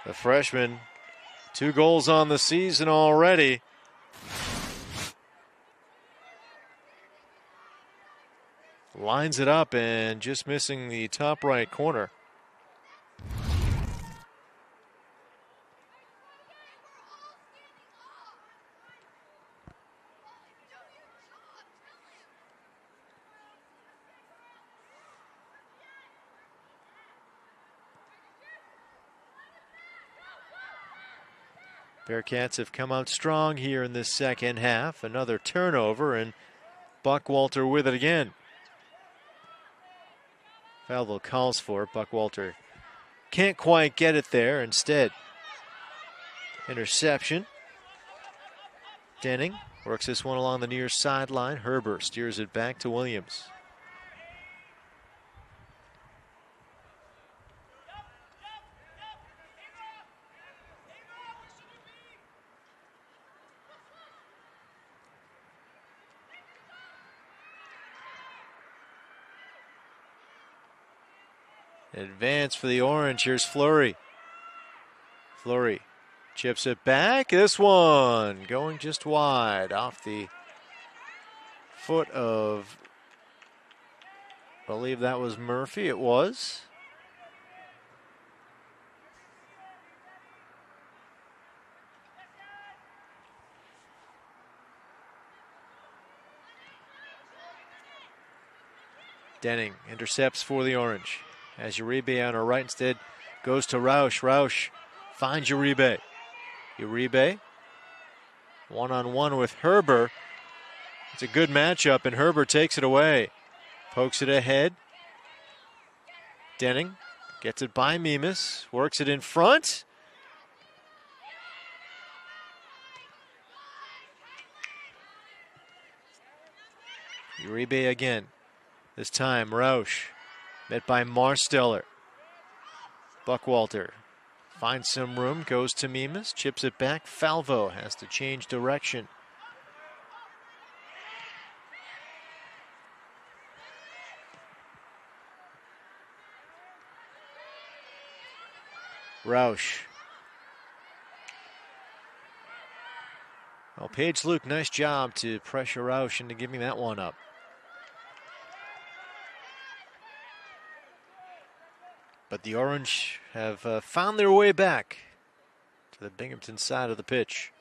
The freshman, 2 goals on the season already. Lines it up and just missing the top right corner. Bearcats have come out strong here in this second half. Another turnover, and Buckwalter with it again. Falvo calls for it. Buckwalter can't quite get it there. Instead, interception. Denning works this one along the near sideline. Herber steers it back to Williams. Advance for the Orange. Here's Fleury. Fleury chips it back. This one going just wide off the foot of, I believe that was Murphy. It was. Denning intercepts for the Orange. As Uribe on her right, instead goes to Roush. Roush finds Uribe. Uribe one-on-one with Herber. It's a good matchup, and Herber takes it away. Pokes it ahead. Denning gets it by Mimas. Works it in front. Uribe again. This time, Roush. Met by Marsteller. Buckwalter finds some room, goes to Mimas, chips it back. Falvo has to change direction. Roush. Well, Paige Luke, nice job to pressure Roush into giving that one up. But the Orange have found their way back to the Binghamton side of the pitch.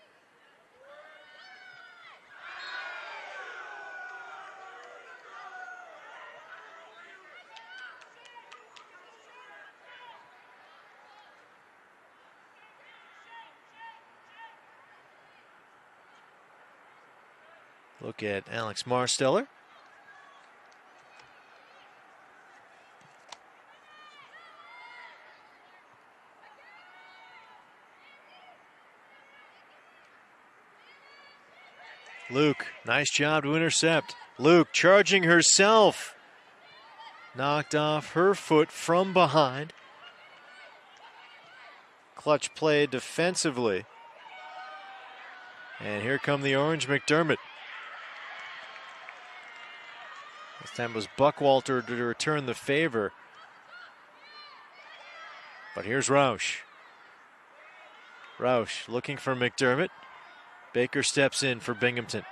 Look at Alex Marsteller. Luke, nice job to intercept. Luke charging herself. Knocked off her foot from behind. Clutch play defensively. And here come the Orange. McDermott. This time it was Buckwalter to return the favor. But here's Roush. Roush looking for McDermott. Baker steps in for Binghamton.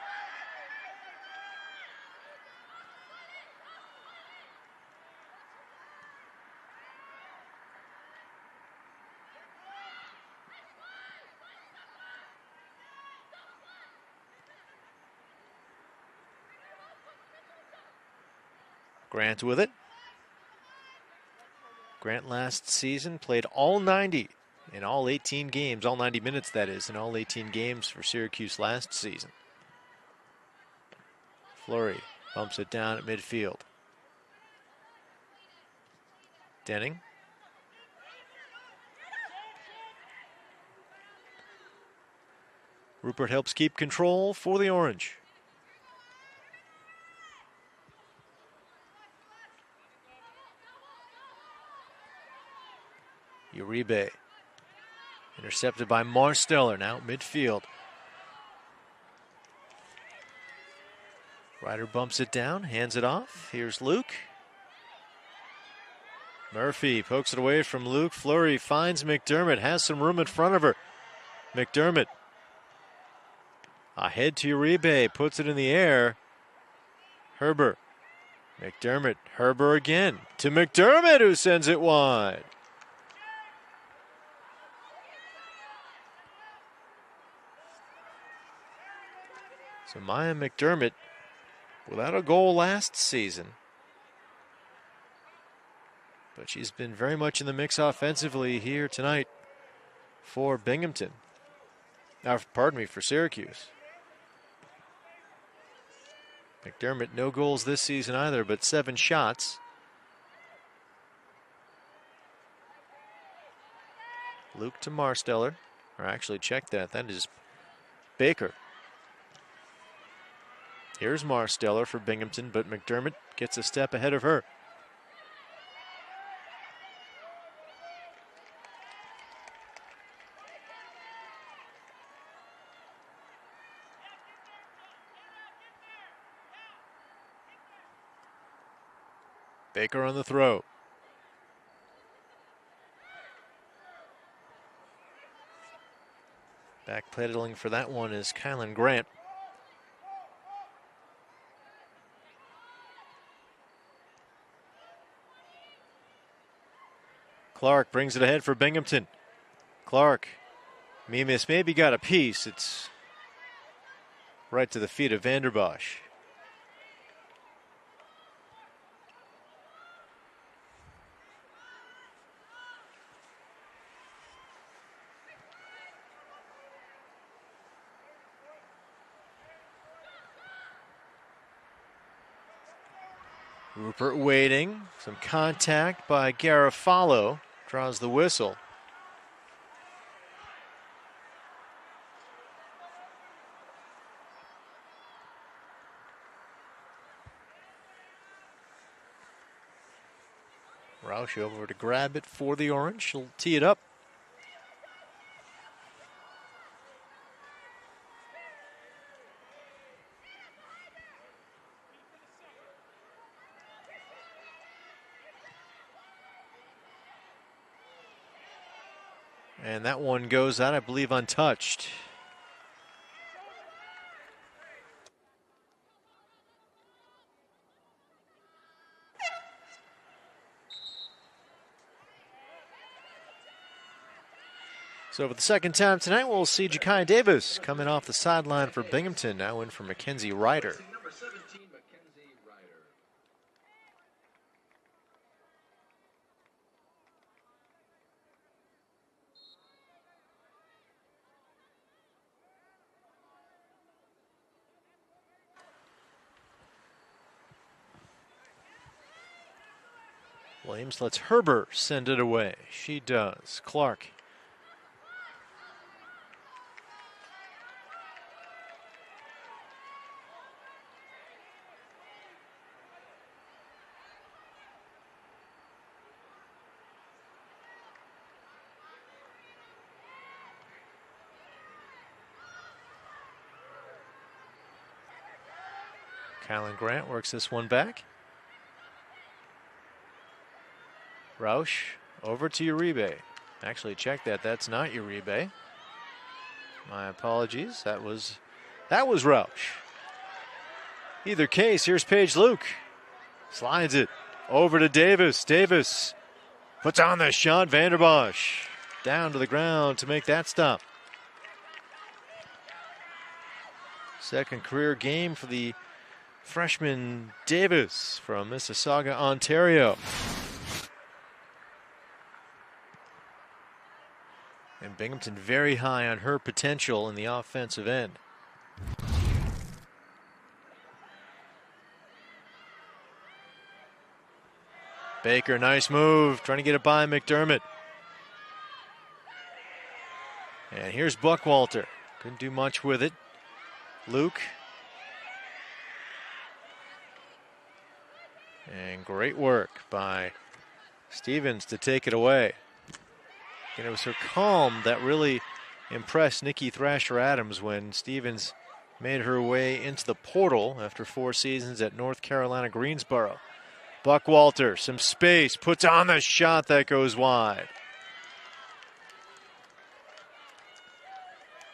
Grant with it. Grant last season played all 90 in all 18 games, all 90 minutes that is, in all 18 games for Syracuse last season. Fleury bumps it down at midfield. Denning. Rupert helps keep control for the Orange. Uribe. Intercepted by Marsteller, now midfield. Ryder bumps it down, hands it off. Here's Luke. Murphy pokes it away from Luke. Fleury finds McDermott, has some room in front of her. McDermott ahead to Uribe, puts it in the air. Herber. McDermott, Herber again to McDermott, who sends it wide. So Maya McDermott, without a goal last season, but she's been very much in the mix offensively here tonight for Binghamton. For Syracuse. McDermott, no goals this season either, but 7 shots. Luke to Marsteller. Or actually, check that. That is Baker. Here's Marsteller for Binghamton, but McDermott gets a step ahead of her. Baker on the throw. Back pedaling for that one is Kylan Grant. Clark brings it ahead for Binghamton. Clark, Mimis maybe got a piece. It's right to the feet of Vanderbosch. Rupert waiting. Some contact by Garofalo. Draws the whistle. Roush over to grab it for the Orange. She'll tee it up. And that one goes out, I believe, untouched. So for the second time tonight, we'll see Ja'Kai Davis coming off the sideline for Binghamton, now in for Mackenzie Ryder. Williams lets Herber send it away. She does. Clark. Kylan Grant works this one back. Roush over to Uribe. Actually, check that. That's not Uribe. My apologies. That was Roush. Either case, here's Paige Luke. Slides it over to Davis. Davis puts on the shot. Vanderbosch down to the ground to make that stop. Second career game for the freshman Davis from Mississauga, Ontario. And Binghamton very high on her potential in the offensive end. Baker, nice move, trying to get it by McDermott. And here's Buckwalter. Couldn't do much with it. Luke. And great work by Stevens to take it away. And it was her calm that really impressed Nikki Thrasher-Adams when Stevens made her way into the portal after 4 seasons at North Carolina Greensboro. Buckwalter, some space, puts on the shot that goes wide.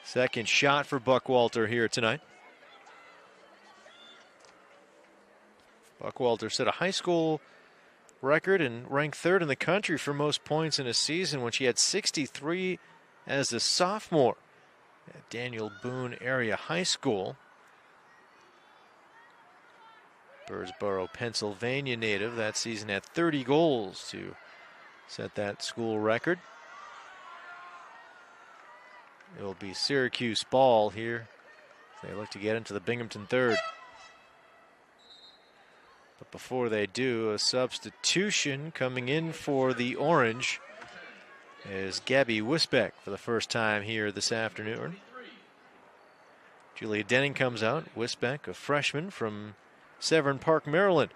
Second shot for Buckwalter here tonight. Buckwalter set a high school record and ranked 3rd in the country for most points in a season when she had 63 as a sophomore at Daniel Boone Area High School. Birdsboro, Pennsylvania native, that season had 30 goals to set that school record. It'll be Syracuse ball here. They look to get into the Binghamton third. But before they do, a substitution coming in for the Orange is Gabby Wisbeck for the first time here this afternoon. Julia Denning comes out. Wisbeck, a freshman from Severn Park, Maryland.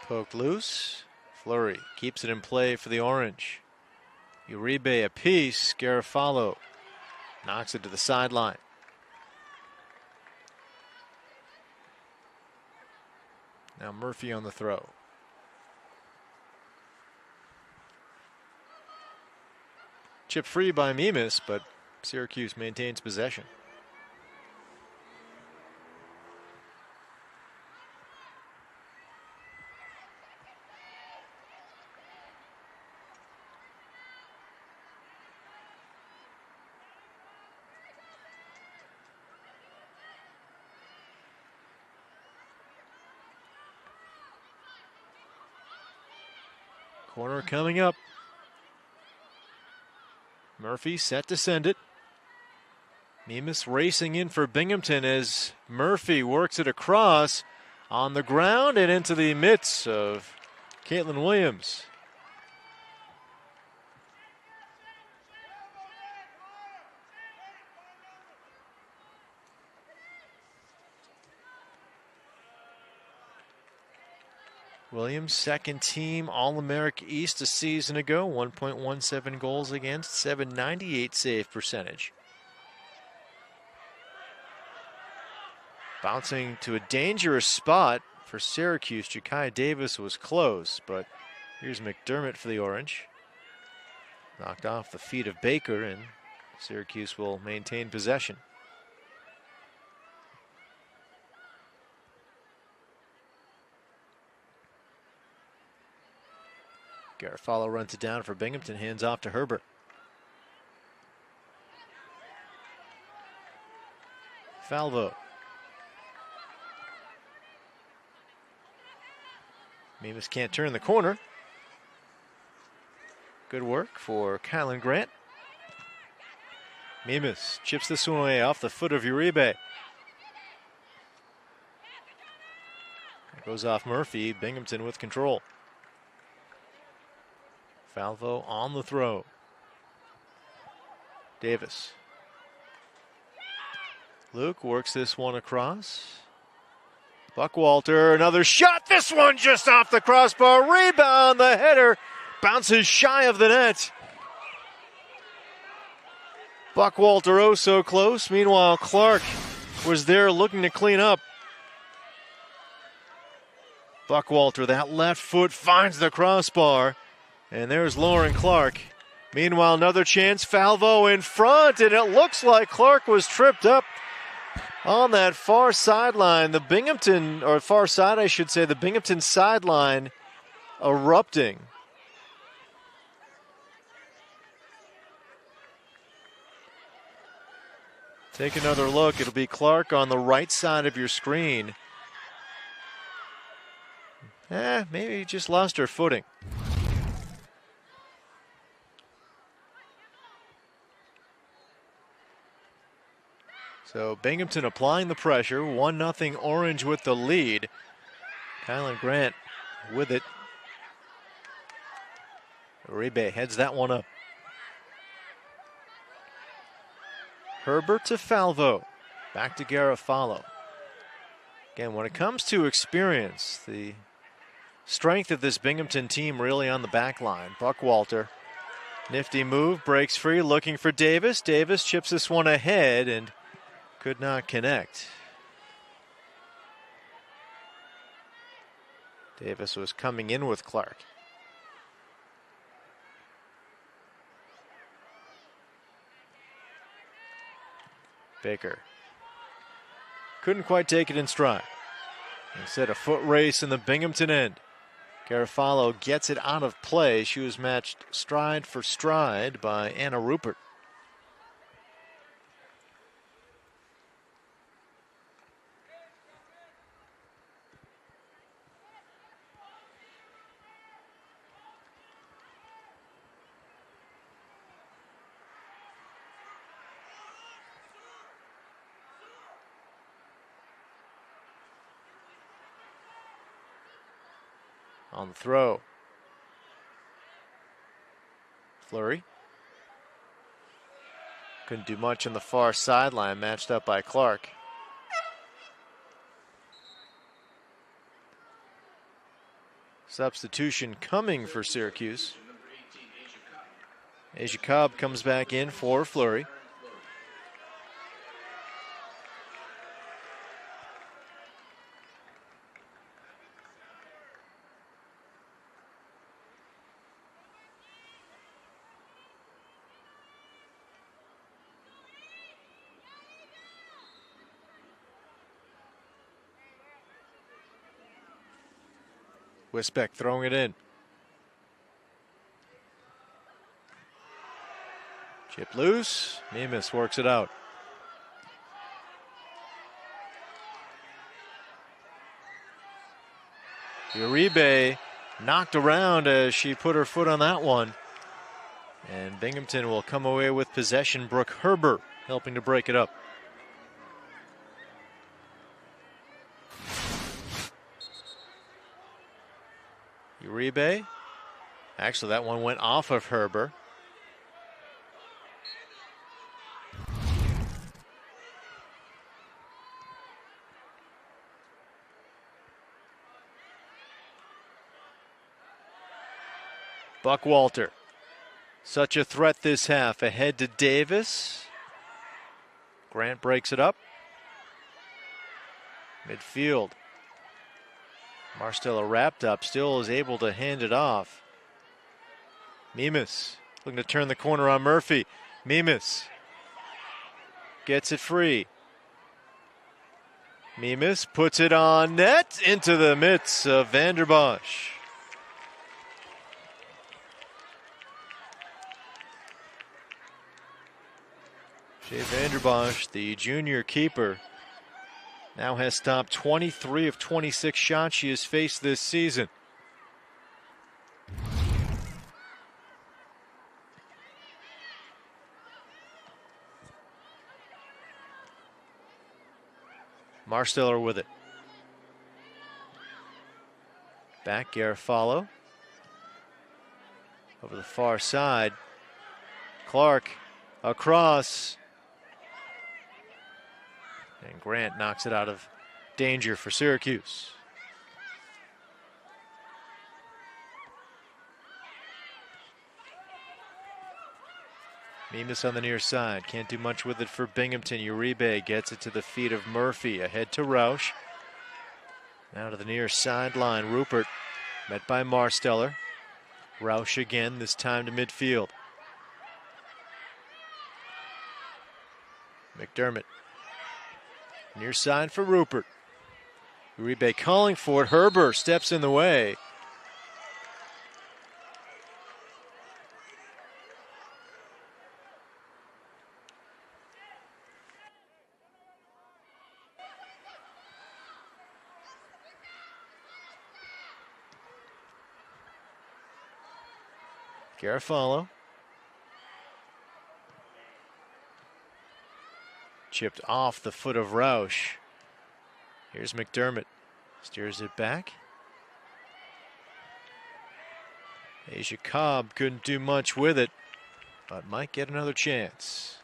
Poked loose. Fleury keeps it in play for the Orange. Uribe a piece. Garofalo knocks it to the sideline. Now Murphy on the throw. Chip free by Mimas, but Syracuse maintains possession. Corner coming up. Murphy set to send it. Mimas racing in for Binghamton as Murphy works it across on the ground and into the midst of Caitlin Williams. Williams, second team All-America East a season ago, 1.17 goals against, .798 save percentage. Bouncing to a dangerous spot for Syracuse. Ja'Kai Davis was close, but here's McDermott for the Orange. Knocked off the feet of Baker, and Syracuse will maintain possession. Garofalo runs it down for Binghamton, hands off to Herbert. Falvo. Mimas can't turn the corner. Good work for Kylan Grant. Mimas chips this one away off the foot of Uribe. Goes off Murphy, Binghamton with control. Falvo on the throw. Davis. Luke works this one across. Buckwalter, another shot. This one just off the crossbar. Rebound, the header bounces shy of the net. Buckwalter oh so close. Meanwhile, Clark was there looking to clean up. Buckwalter, that left foot finds the crossbar. And there's Lauren Clark. Meanwhile, another chance. Falvo in front, and it looks like Clark was tripped up on that far sideline. The Binghamton, or far side, I should say, the Binghamton sideline erupting. Take another look. It'll be Clark on the right side of your screen. Maybe just lost her footing. So Binghamton applying the pressure, 1-0 Orange with the lead. Kylan Grant with it. Uribe heads that one up. Herbert to Falvo. Back to Garofalo. Again, when it comes to experience, the strength of this Binghamton team really on the back line. Buckwalter, nifty move, breaks free, looking for Davis. Davis chips this one ahead and could not connect. Davis was coming in with Clark. Baker couldn't quite take it in stride. Instead, a foot race in the Binghamton end. Garofalo gets it out of play. She was matched stride for stride by Anna Rupert. On the throw. Fleury. Couldn't do much on the far sideline, matched up by Clark. Substitution coming for Syracuse. Asia Cobb comes back in for Fleury. Wisbeck throwing it in. Chip loose. Mimas works it out. Uribe knocked around as she put her foot on that one. And Binghamton will come away with possession. Brooke Herbert helping to break it up. Uribe. Actually, that one went off of Herbert. Buckwalter. Such a threat this half. Ahead to Davis. Grant breaks it up. Midfield. Marstella wrapped up, still is able to hand it off. Mimas looking to turn the corner on Murphy. Mimas gets it free. Mimas puts it on net into the midst of Vanderbosch. Shea Vanderbosch, the junior keeper, now has stopped 23 of 26 shots she has faced this season. Marsteller with it. Back, Garofalo. Over the far side. Clark across. And Grant knocks it out of danger for Syracuse. Mimas on the near side. Can't do much with it for Binghamton. Uribe gets it to the feet of Murphy. Ahead to Roush. Now to the near sideline. Rupert met by Marsteller. Roush again, this time to midfield. McDermott. Near side for Rupert. Uribe calling for it. Herbert steps in the way. Garofalo. Chipped off the foot of Roush. Here's McDermott. Steers it back. Asia Cobb couldn't do much with it, but might get another chance.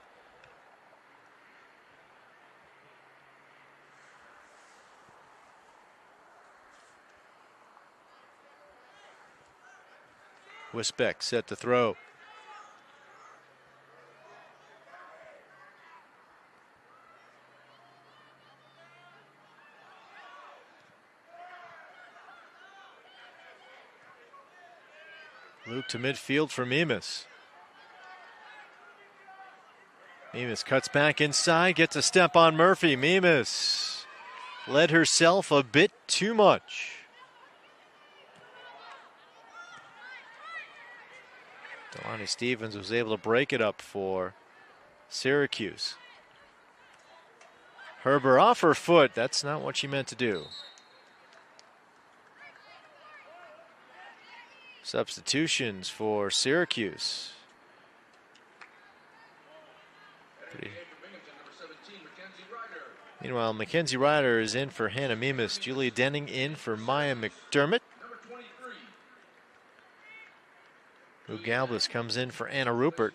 Wisbeck set to throw. Luke to midfield for Mimas. Mimas cuts back inside, gets a step on Murphy. Mimas led herself a bit too much. Delaney Stevens was able to break it up for Syracuse. Herber off her foot. That's not what she meant to do. Substitutions for Syracuse. Meanwhile, Mackenzie Ryder is in for Hannah Mimas. Julia Denning in for Maya McDermott. Lou Galbus comes in for Anna Rupert.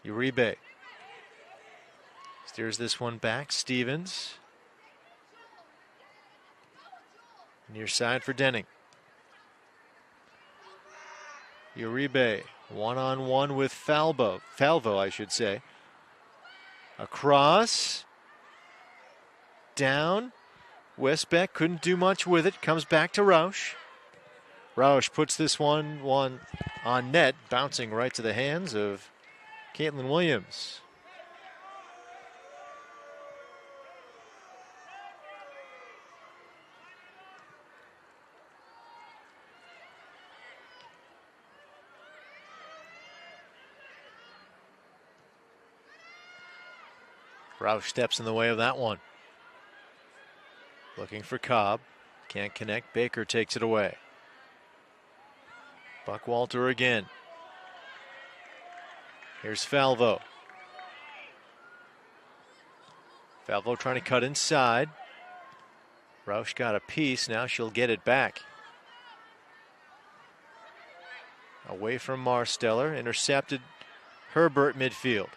Uribe steers this one back. Stevens. Near side for Denning. Uribe one-on-one with Falvo, I should say. Across. Down. Westbeck couldn't do much with it. Comes back to Rausch. Rausch puts this one on net, bouncing right to the hands of Caitlin Williams. Rausch steps in the way of that one. Looking for Cobb. Can't connect. Baker takes it away. Buckwalter again. Here's Falvo. Falvo trying to cut inside. Rausch got a piece. Now she'll get it back. Away from Marsteller. Intercepted Herbert midfield.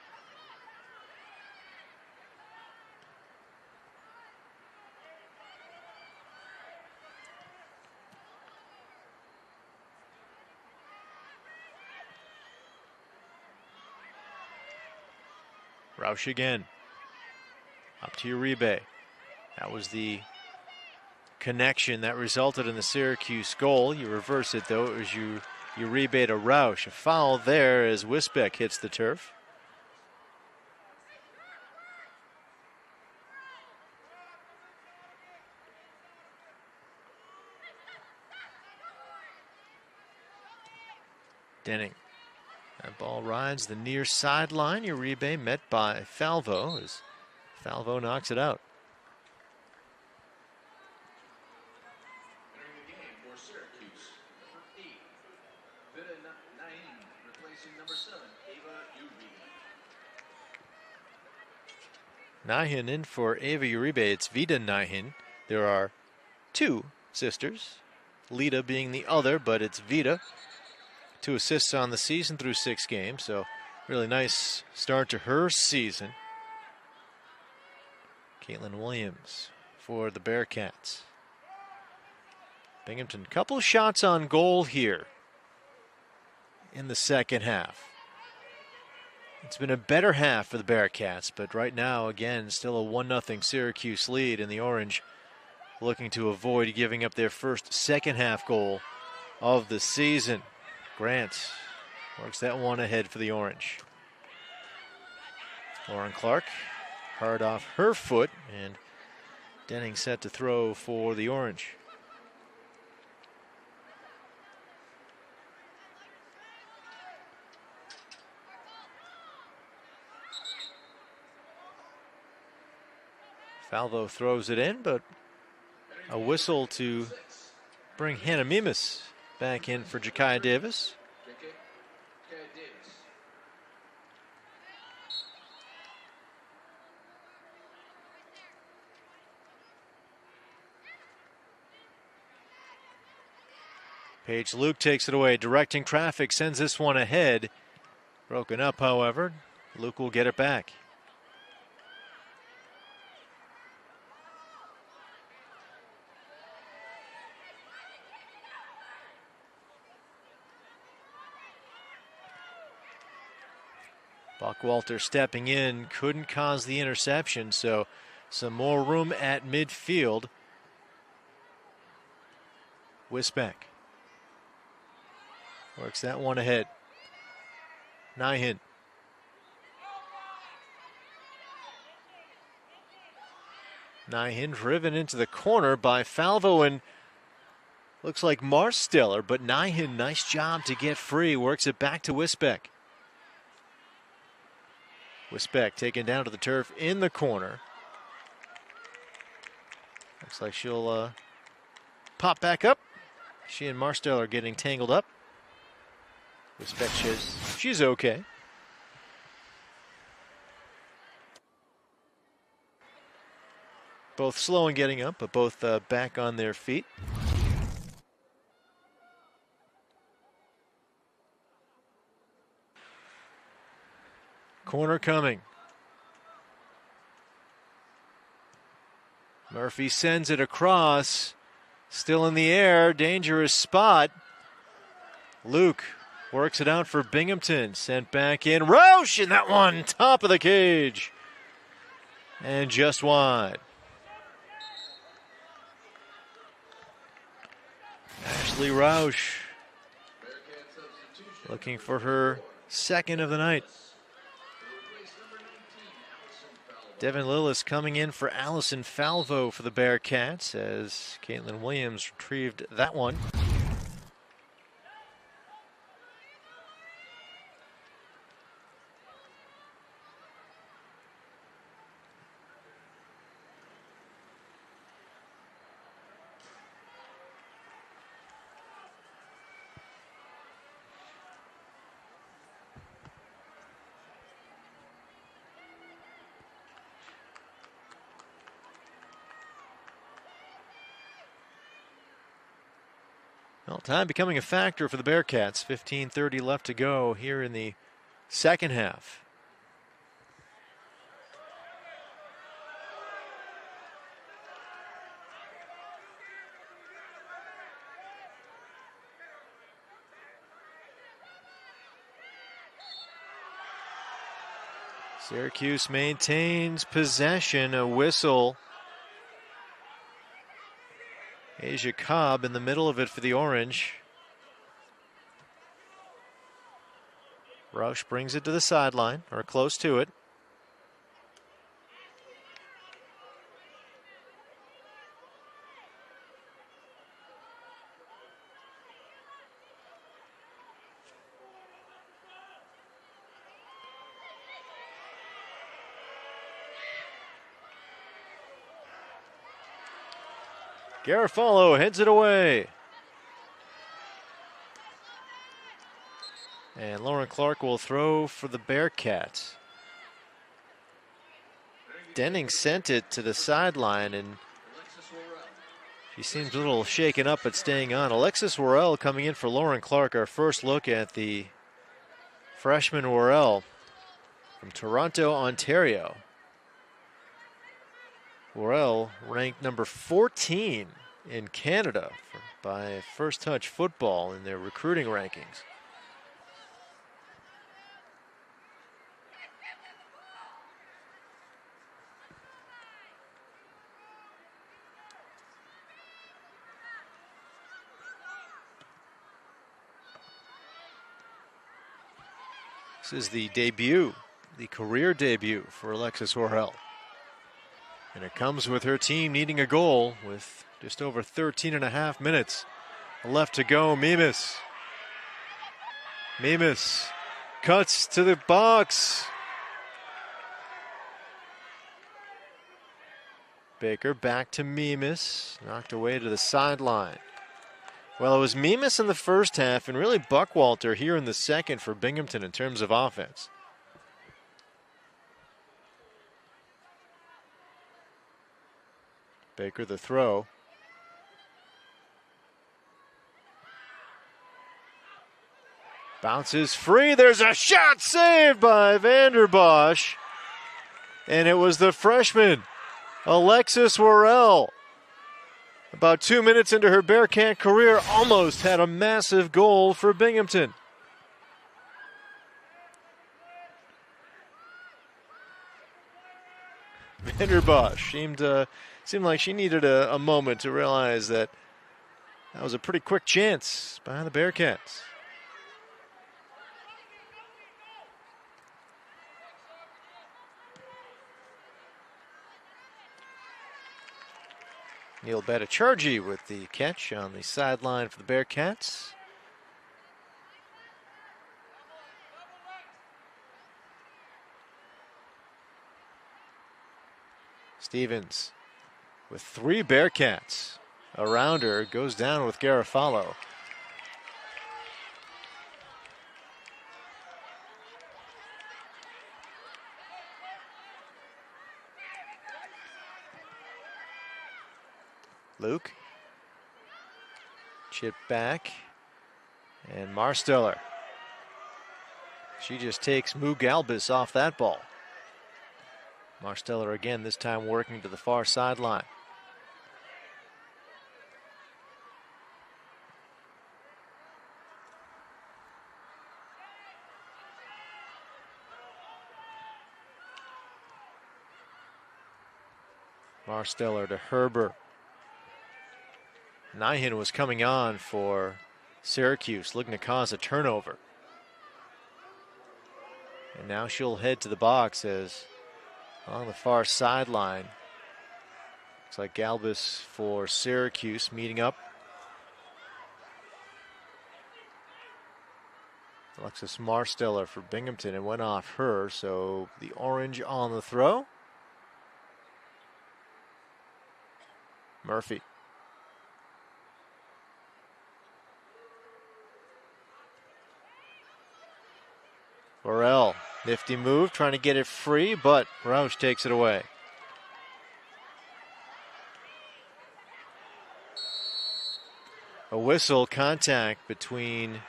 Rausch again. Up to Uribe. That was the connection that resulted in the Syracuse goal. You reverse it though. It was Uribe to Rausch. A foul there as Wisbeck hits the turf. Denning. That ball rides the near sideline. Uribe met by Falvo as Falvo knocks it out. Entering the game for Syracuse, number 8, Vida Nahin, replacing number 7, Ava Uribe. Nahin in for Ava Uribe. It's Vida Nahin. There are two sisters, Lita being the other, but it's Vida. 2 assists on the season through 6 games, so really nice start to her season. Caitlin Williams for the Bearcats. Binghamton, couple shots on goal here in the second half. It's been a better half for the Bearcats, but right now, again, still a 1-0 Syracuse lead in the Orange, looking to avoid giving up their first second half goal of the season. Grant works that one ahead for the Orange. Lauren Clark hard off her foot, and Denning set to throw for the Orange. Falvo throws it in, but a whistle to bring Hannah Mimas back in for Jakaya Davis. Paige Luke takes it away, directing traffic, sends this one ahead. Broken up, however. Luke will get it back. Buckwalter stepping in, couldn't cause the interception, so some more room at midfield. Wisbeck works that one ahead. Nyhan. Nyhan driven into the corner by Falvo, and looks like Marsteller, but Nyhan, nice job to get free, works it back to Wisbeck. Wisbeck taken down to the turf in the corner. Looks like she'll pop back up. She and Marsteller getting tangled up. Wisbeck, she's okay. Both slow in getting up, but both back on their feet. Corner coming. Murphy sends it across. Still in the air, dangerous spot. Luke works it out for Binghamton. Sent back in. Roush, and that one top of the cage. And just wide. Ashley Roush looking for her second of the night. Devin Lillis coming in for Allison Falvo for the Bearcats as Caitlin Williams retrieved that one. Well, time becoming a factor for the Bearcats. 15:30 left to go here in the second half. Syracuse maintains possession, a whistle. Asia Cobb in the middle of it for the Orange. Roush brings it to the sideline, or close to it. Garofalo heads it away. And Lauren Clark will throw for the Bearcats. Denning sent it to the sideline, and she seems a little shaken up but staying on. Alexis Worrell coming in for Lauren Clark. Our first look at the freshman Worrell from Toronto, Ontario. Worrell ranked number 14 in Canada by First Touch Football in their recruiting rankings. This is the debut, the career debut for Alexis Worrell. And it comes with her team needing a goal with just over 13.5 minutes left to go. Mimas cuts to the box. Baker back to Mimas, knocked away to the sideline. Well, it was Mimas in the first half and really Buckwalter here in the second for Binghamton in terms of offense. Baker the throw. Bounces free. There's a shot saved by Vanderbosch. And it was the freshman, Alexis Worrell. About 2 minutes into her Bearcat career, almost had a massive goal for Binghamton. Vanderbosch seemed like she needed a moment to realize that was a pretty quick chance behind the Bearcats. Neil Bhattacharjee with the catch on the sideline for the Bearcats. Stevens with 3 Bearcats around her, goes down with Garofalo. Luke. Chip back. And Marsteller. She just takes Moo Galbis off that ball. Marsteller again, this time working to the far sideline. Marsteller to Herber. Nyhan was coming on for Syracuse, looking to cause a turnover. And now she'll head to the box as along the far sideline. Looks like Galbis for Syracuse meeting up. Alexis Marsteller for Binghamton, and went off her, so the orange on the throw. Murphy. Worrell, nifty move, trying to get it free, but Roush takes it away. A whistle contact between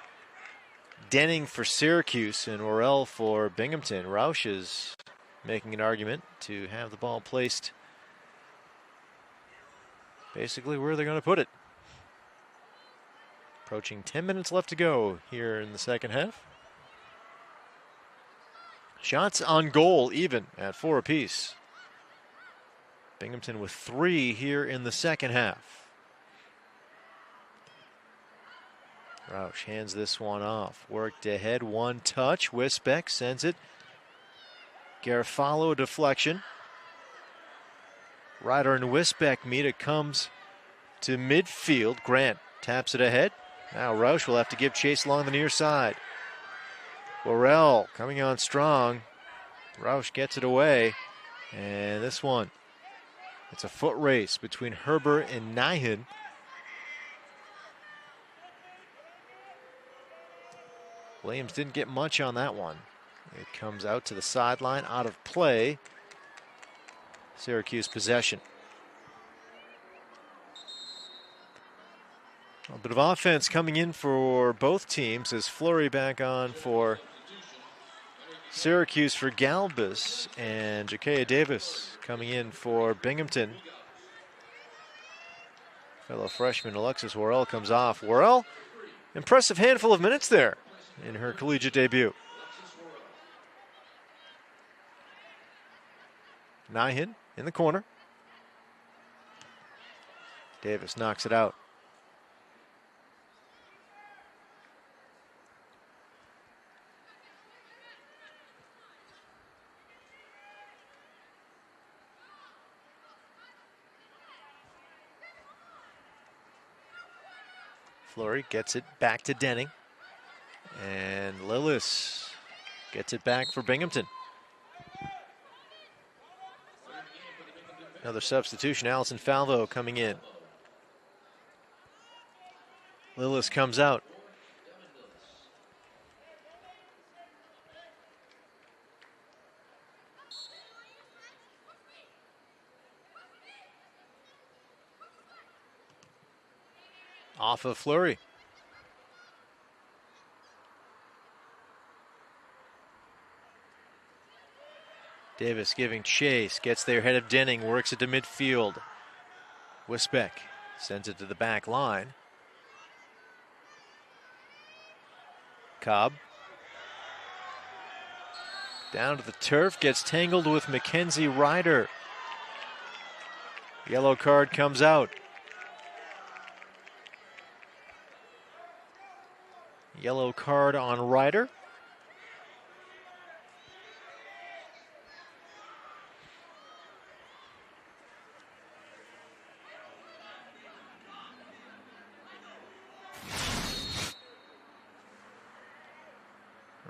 Denning for Syracuse and Worrell for Binghamton. Roush is making an argument to have the ball placed basically where they're going to put it. Approaching 10 minutes left to go here in the second half. Shots on goal even at 4 apiece. Binghamton with 3 here in the second half. Roush hands this one off. Worked ahead, one touch. Wisbeck sends it. Garofalo deflection. Ryder and Wisbeck meet. It comes to midfield. Grant taps it ahead. Now Roush will have to give chase along the near side. Worrell coming on strong. Roush gets it away. And this one, it's a foot race between Herbert and Nyhan. Williams didn't get much on that one. It comes out to the sideline, out of play. Syracuse possession. A bit of offense coming in for both teams as Fleury back on for Syracuse for Galbis, and Jakaya Davis coming in for Binghamton. Fellow freshman Alexis Worrell comes off. Worrell, impressive handful of minutes there in her collegiate debut. Nyhan in the corner. Davis knocks it out. Fleury gets it back to Denning. And Lillis gets it back for Binghamton. Another substitution, Allison Falvo coming in. Lillis comes out. Off of Fleury. Davis giving chase, gets there ahead of Denning, works it to midfield. Wisbeck sends it to the back line. Cobb down to the turf, gets tangled with Mackenzie Ryder. Yellow card comes out. Yellow card on Ryder.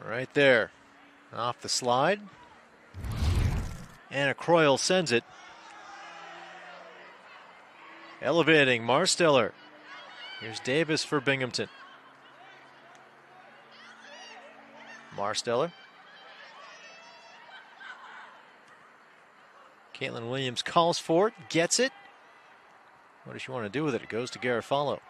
Right there, off the slide. Anna Croyle sends it. Elevating Marsteller. Here's Davis for Binghamton. Marsteller. Caitlin Williams calls for it, gets it. What does she want to do with it? It goes to Garofalo.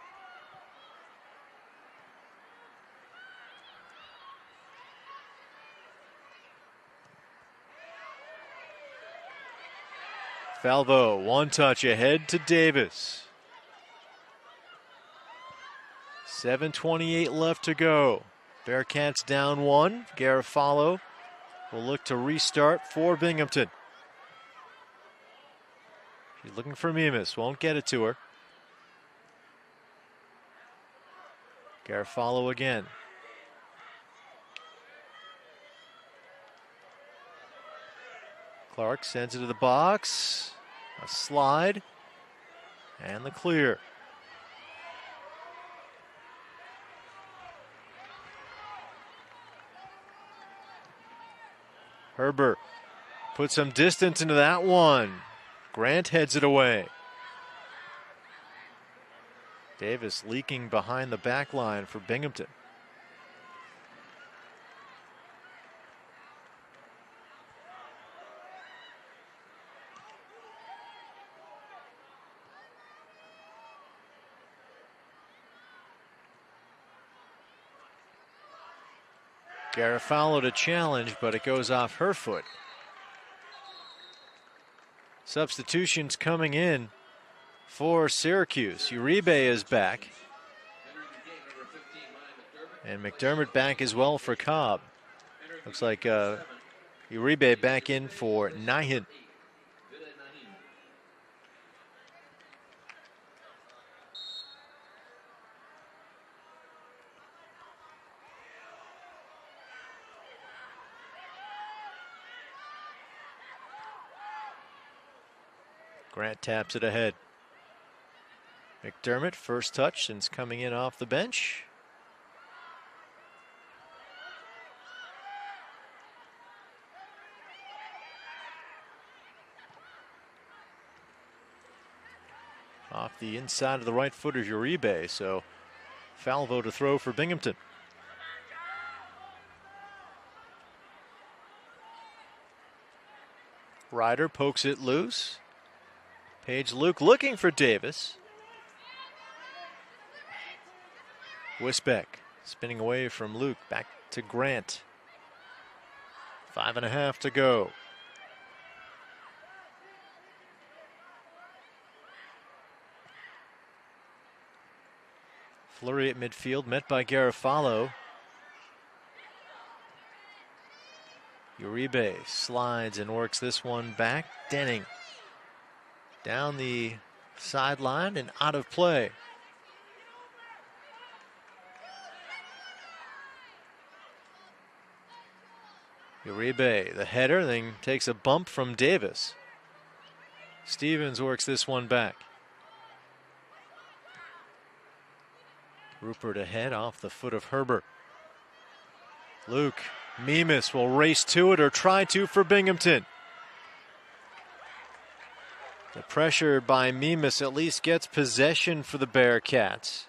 Falvo, one touch ahead to Davis. 7:28 left to go. Bearcats down one. Garofalo will look to restart for Binghamton. She's looking for Mimas, won't get it to her. Garofalo again. Clark sends it to the box. A slide. And the clear. Herbert puts some distance into that one. Grant heads it away. Davis leaking behind the back line for Binghamton. Garofalo to challenge, but it goes off her foot. Substitutions coming in for Syracuse. Uribe is back. And McDermott back as well for Cobb. Looks like Uribe back in for Nyhan. Grant taps it ahead. McDermott, first touch since coming in off the bench. Off the inside of the right foot of Uribe, so Falvo to throw for Binghamton. Ryder pokes it loose. Paige Luke looking for Davis. Wisbeck spinning away from Luke, back to Grant. 5.5 to go. Flurry at midfield, met by Garofalo. Uribe slides and works this one back. Denning down the sideline and out of play. Uribe, the header, then takes a bump from Davis. Stevens works this one back. Rupert ahead off the foot of Herbert. Luke, Mimas will race to it or try to for Binghamton. The pressure by Mimas at least gets possession for the Bearcats.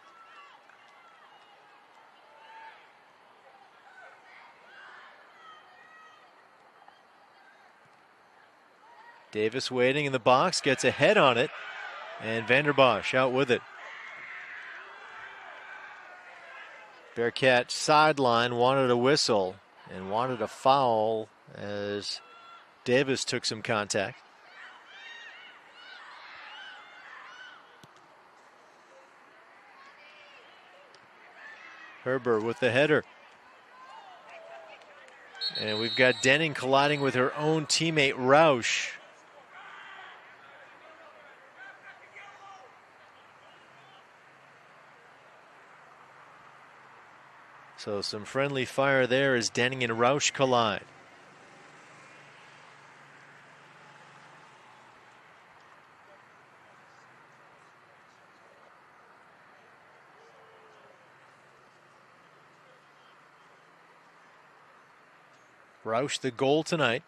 Davis waiting in the box, gets a head on it, and Vanderbosch out with it. Bearcat sideline wanted a whistle and wanted a foul as Davis took some contact. Herbert with the header. And we've got Denning colliding with her own teammate Roush. So some friendly fire there as Denning and Roush collide. Roush the goal tonight.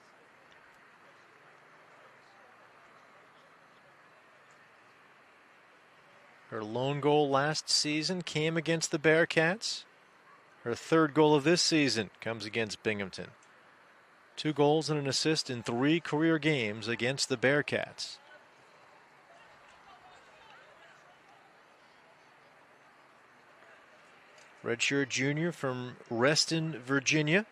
Her lone goal last season came against the Bearcats. Her third goal of this season comes against Binghamton. 2 goals and an assist in 3 career games against the Bearcats. Redshirt junior from Reston, Virginia.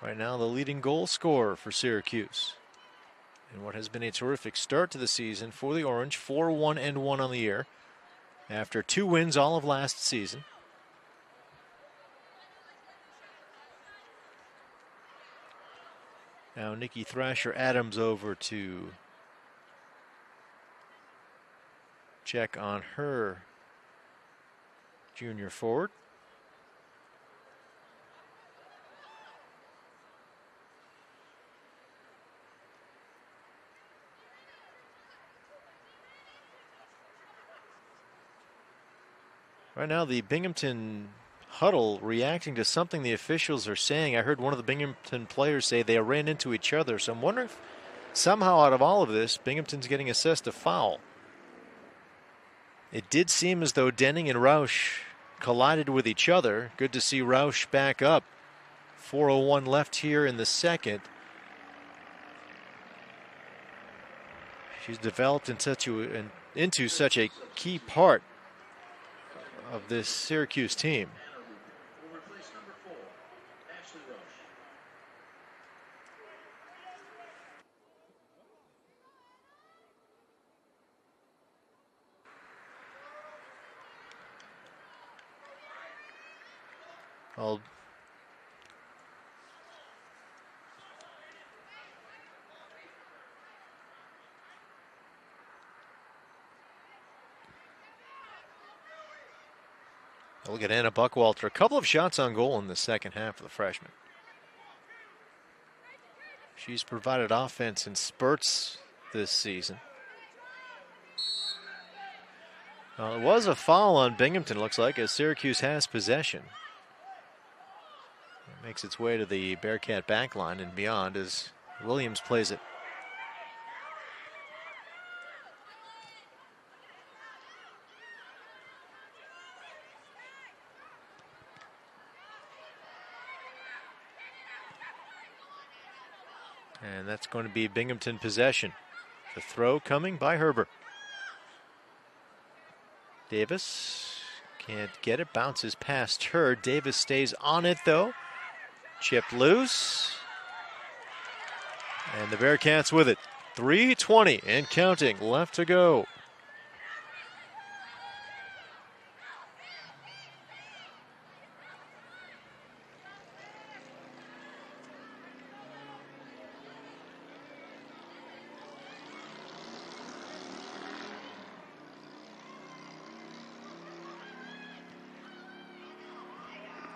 Right now the leading goal scorer for Syracuse. And what has been a terrific start to the season for the Orange. 4-1-1 on the year after 2 wins all of last season. Now Nikki Thrasher-Adams over to check on her junior forward. Right now, the Binghamton huddle reacting to something the officials are saying. I heard one of the Binghamton players say they ran into each other. So I'm wondering if somehow out of all of this, Binghamton's getting assessed a foul. It did seem as though Denning and Roush collided with each other. Good to see Roush back up. 4:01 left here in the second. She's developed into such a key part of this Syracuse team. Will replace number 4, Ashley Roche. Well, look at Anna Buckwalter. A couple of shots on goal in the second half of the freshman. She's provided offense in spurts this season. Well, it was a foul on Binghamton, looks like, as Syracuse has possession. It makes its way to the Bearcat backline and beyond as Williams plays it. And that's going to be Binghamton possession. The throw coming by Herbert. Davis can't get it, bounces past her. Davis stays on it though. Chipped loose. And the Bearcats with it. 3:20 and counting left to go.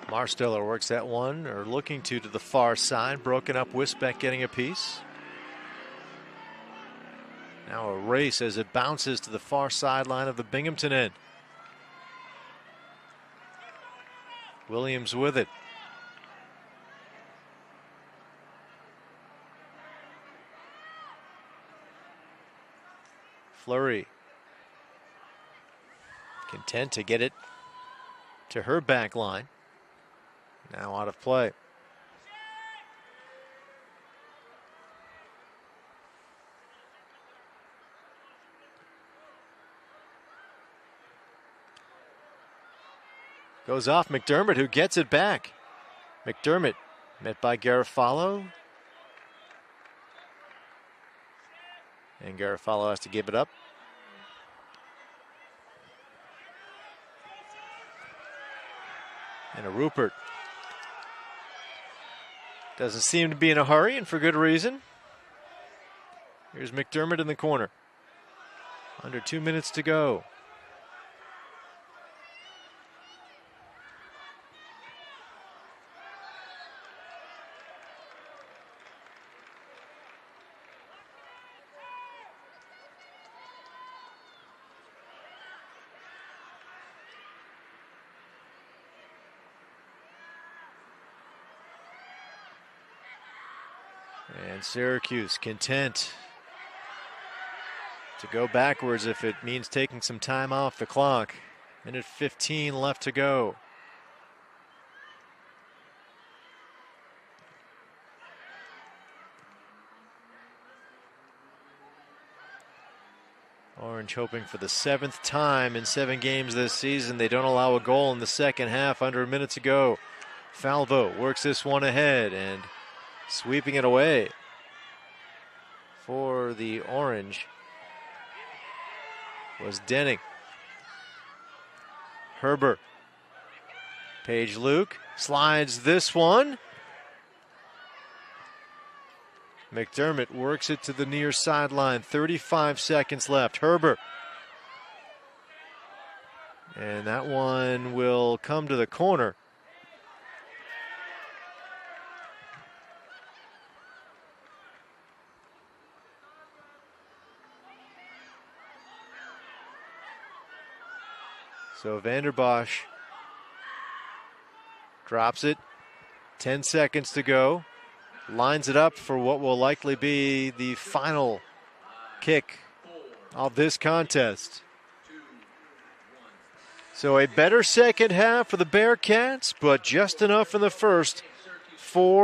Marsteller works that one, or looking to the far side. Broken up, Wisbeck getting a piece. Now a race as it bounces to the far sideline of the Binghamton end. Williams with it. Fleury. Content to get it to her back line. Now out of play. Goes off McDermott, who gets it back. McDermott met by Garofalo. And Garofalo has to give it up. And a Rupert. Doesn't seem to be in a hurry, and for good reason. Here's McDermott in the corner. Under 2 minutes to go. And Syracuse content to go backwards if it means taking some time off the clock. Minute 15 left to go. Orange hoping for the 7th time in 7 games this season. They don't allow a goal in the second half. Under a minute to go. Falvo works this one ahead and sweeping it away for the Orange was Denning. Herbert. Page Luke slides this one. McDermott works it to the near sideline. 35 seconds left. Herbert. And that one will come to the corner. So Vanderbosch drops it. 10 seconds to go. Lines it up for what will likely be the final kick of this contest. So a better second half for the Bearcats, but just enough in the first for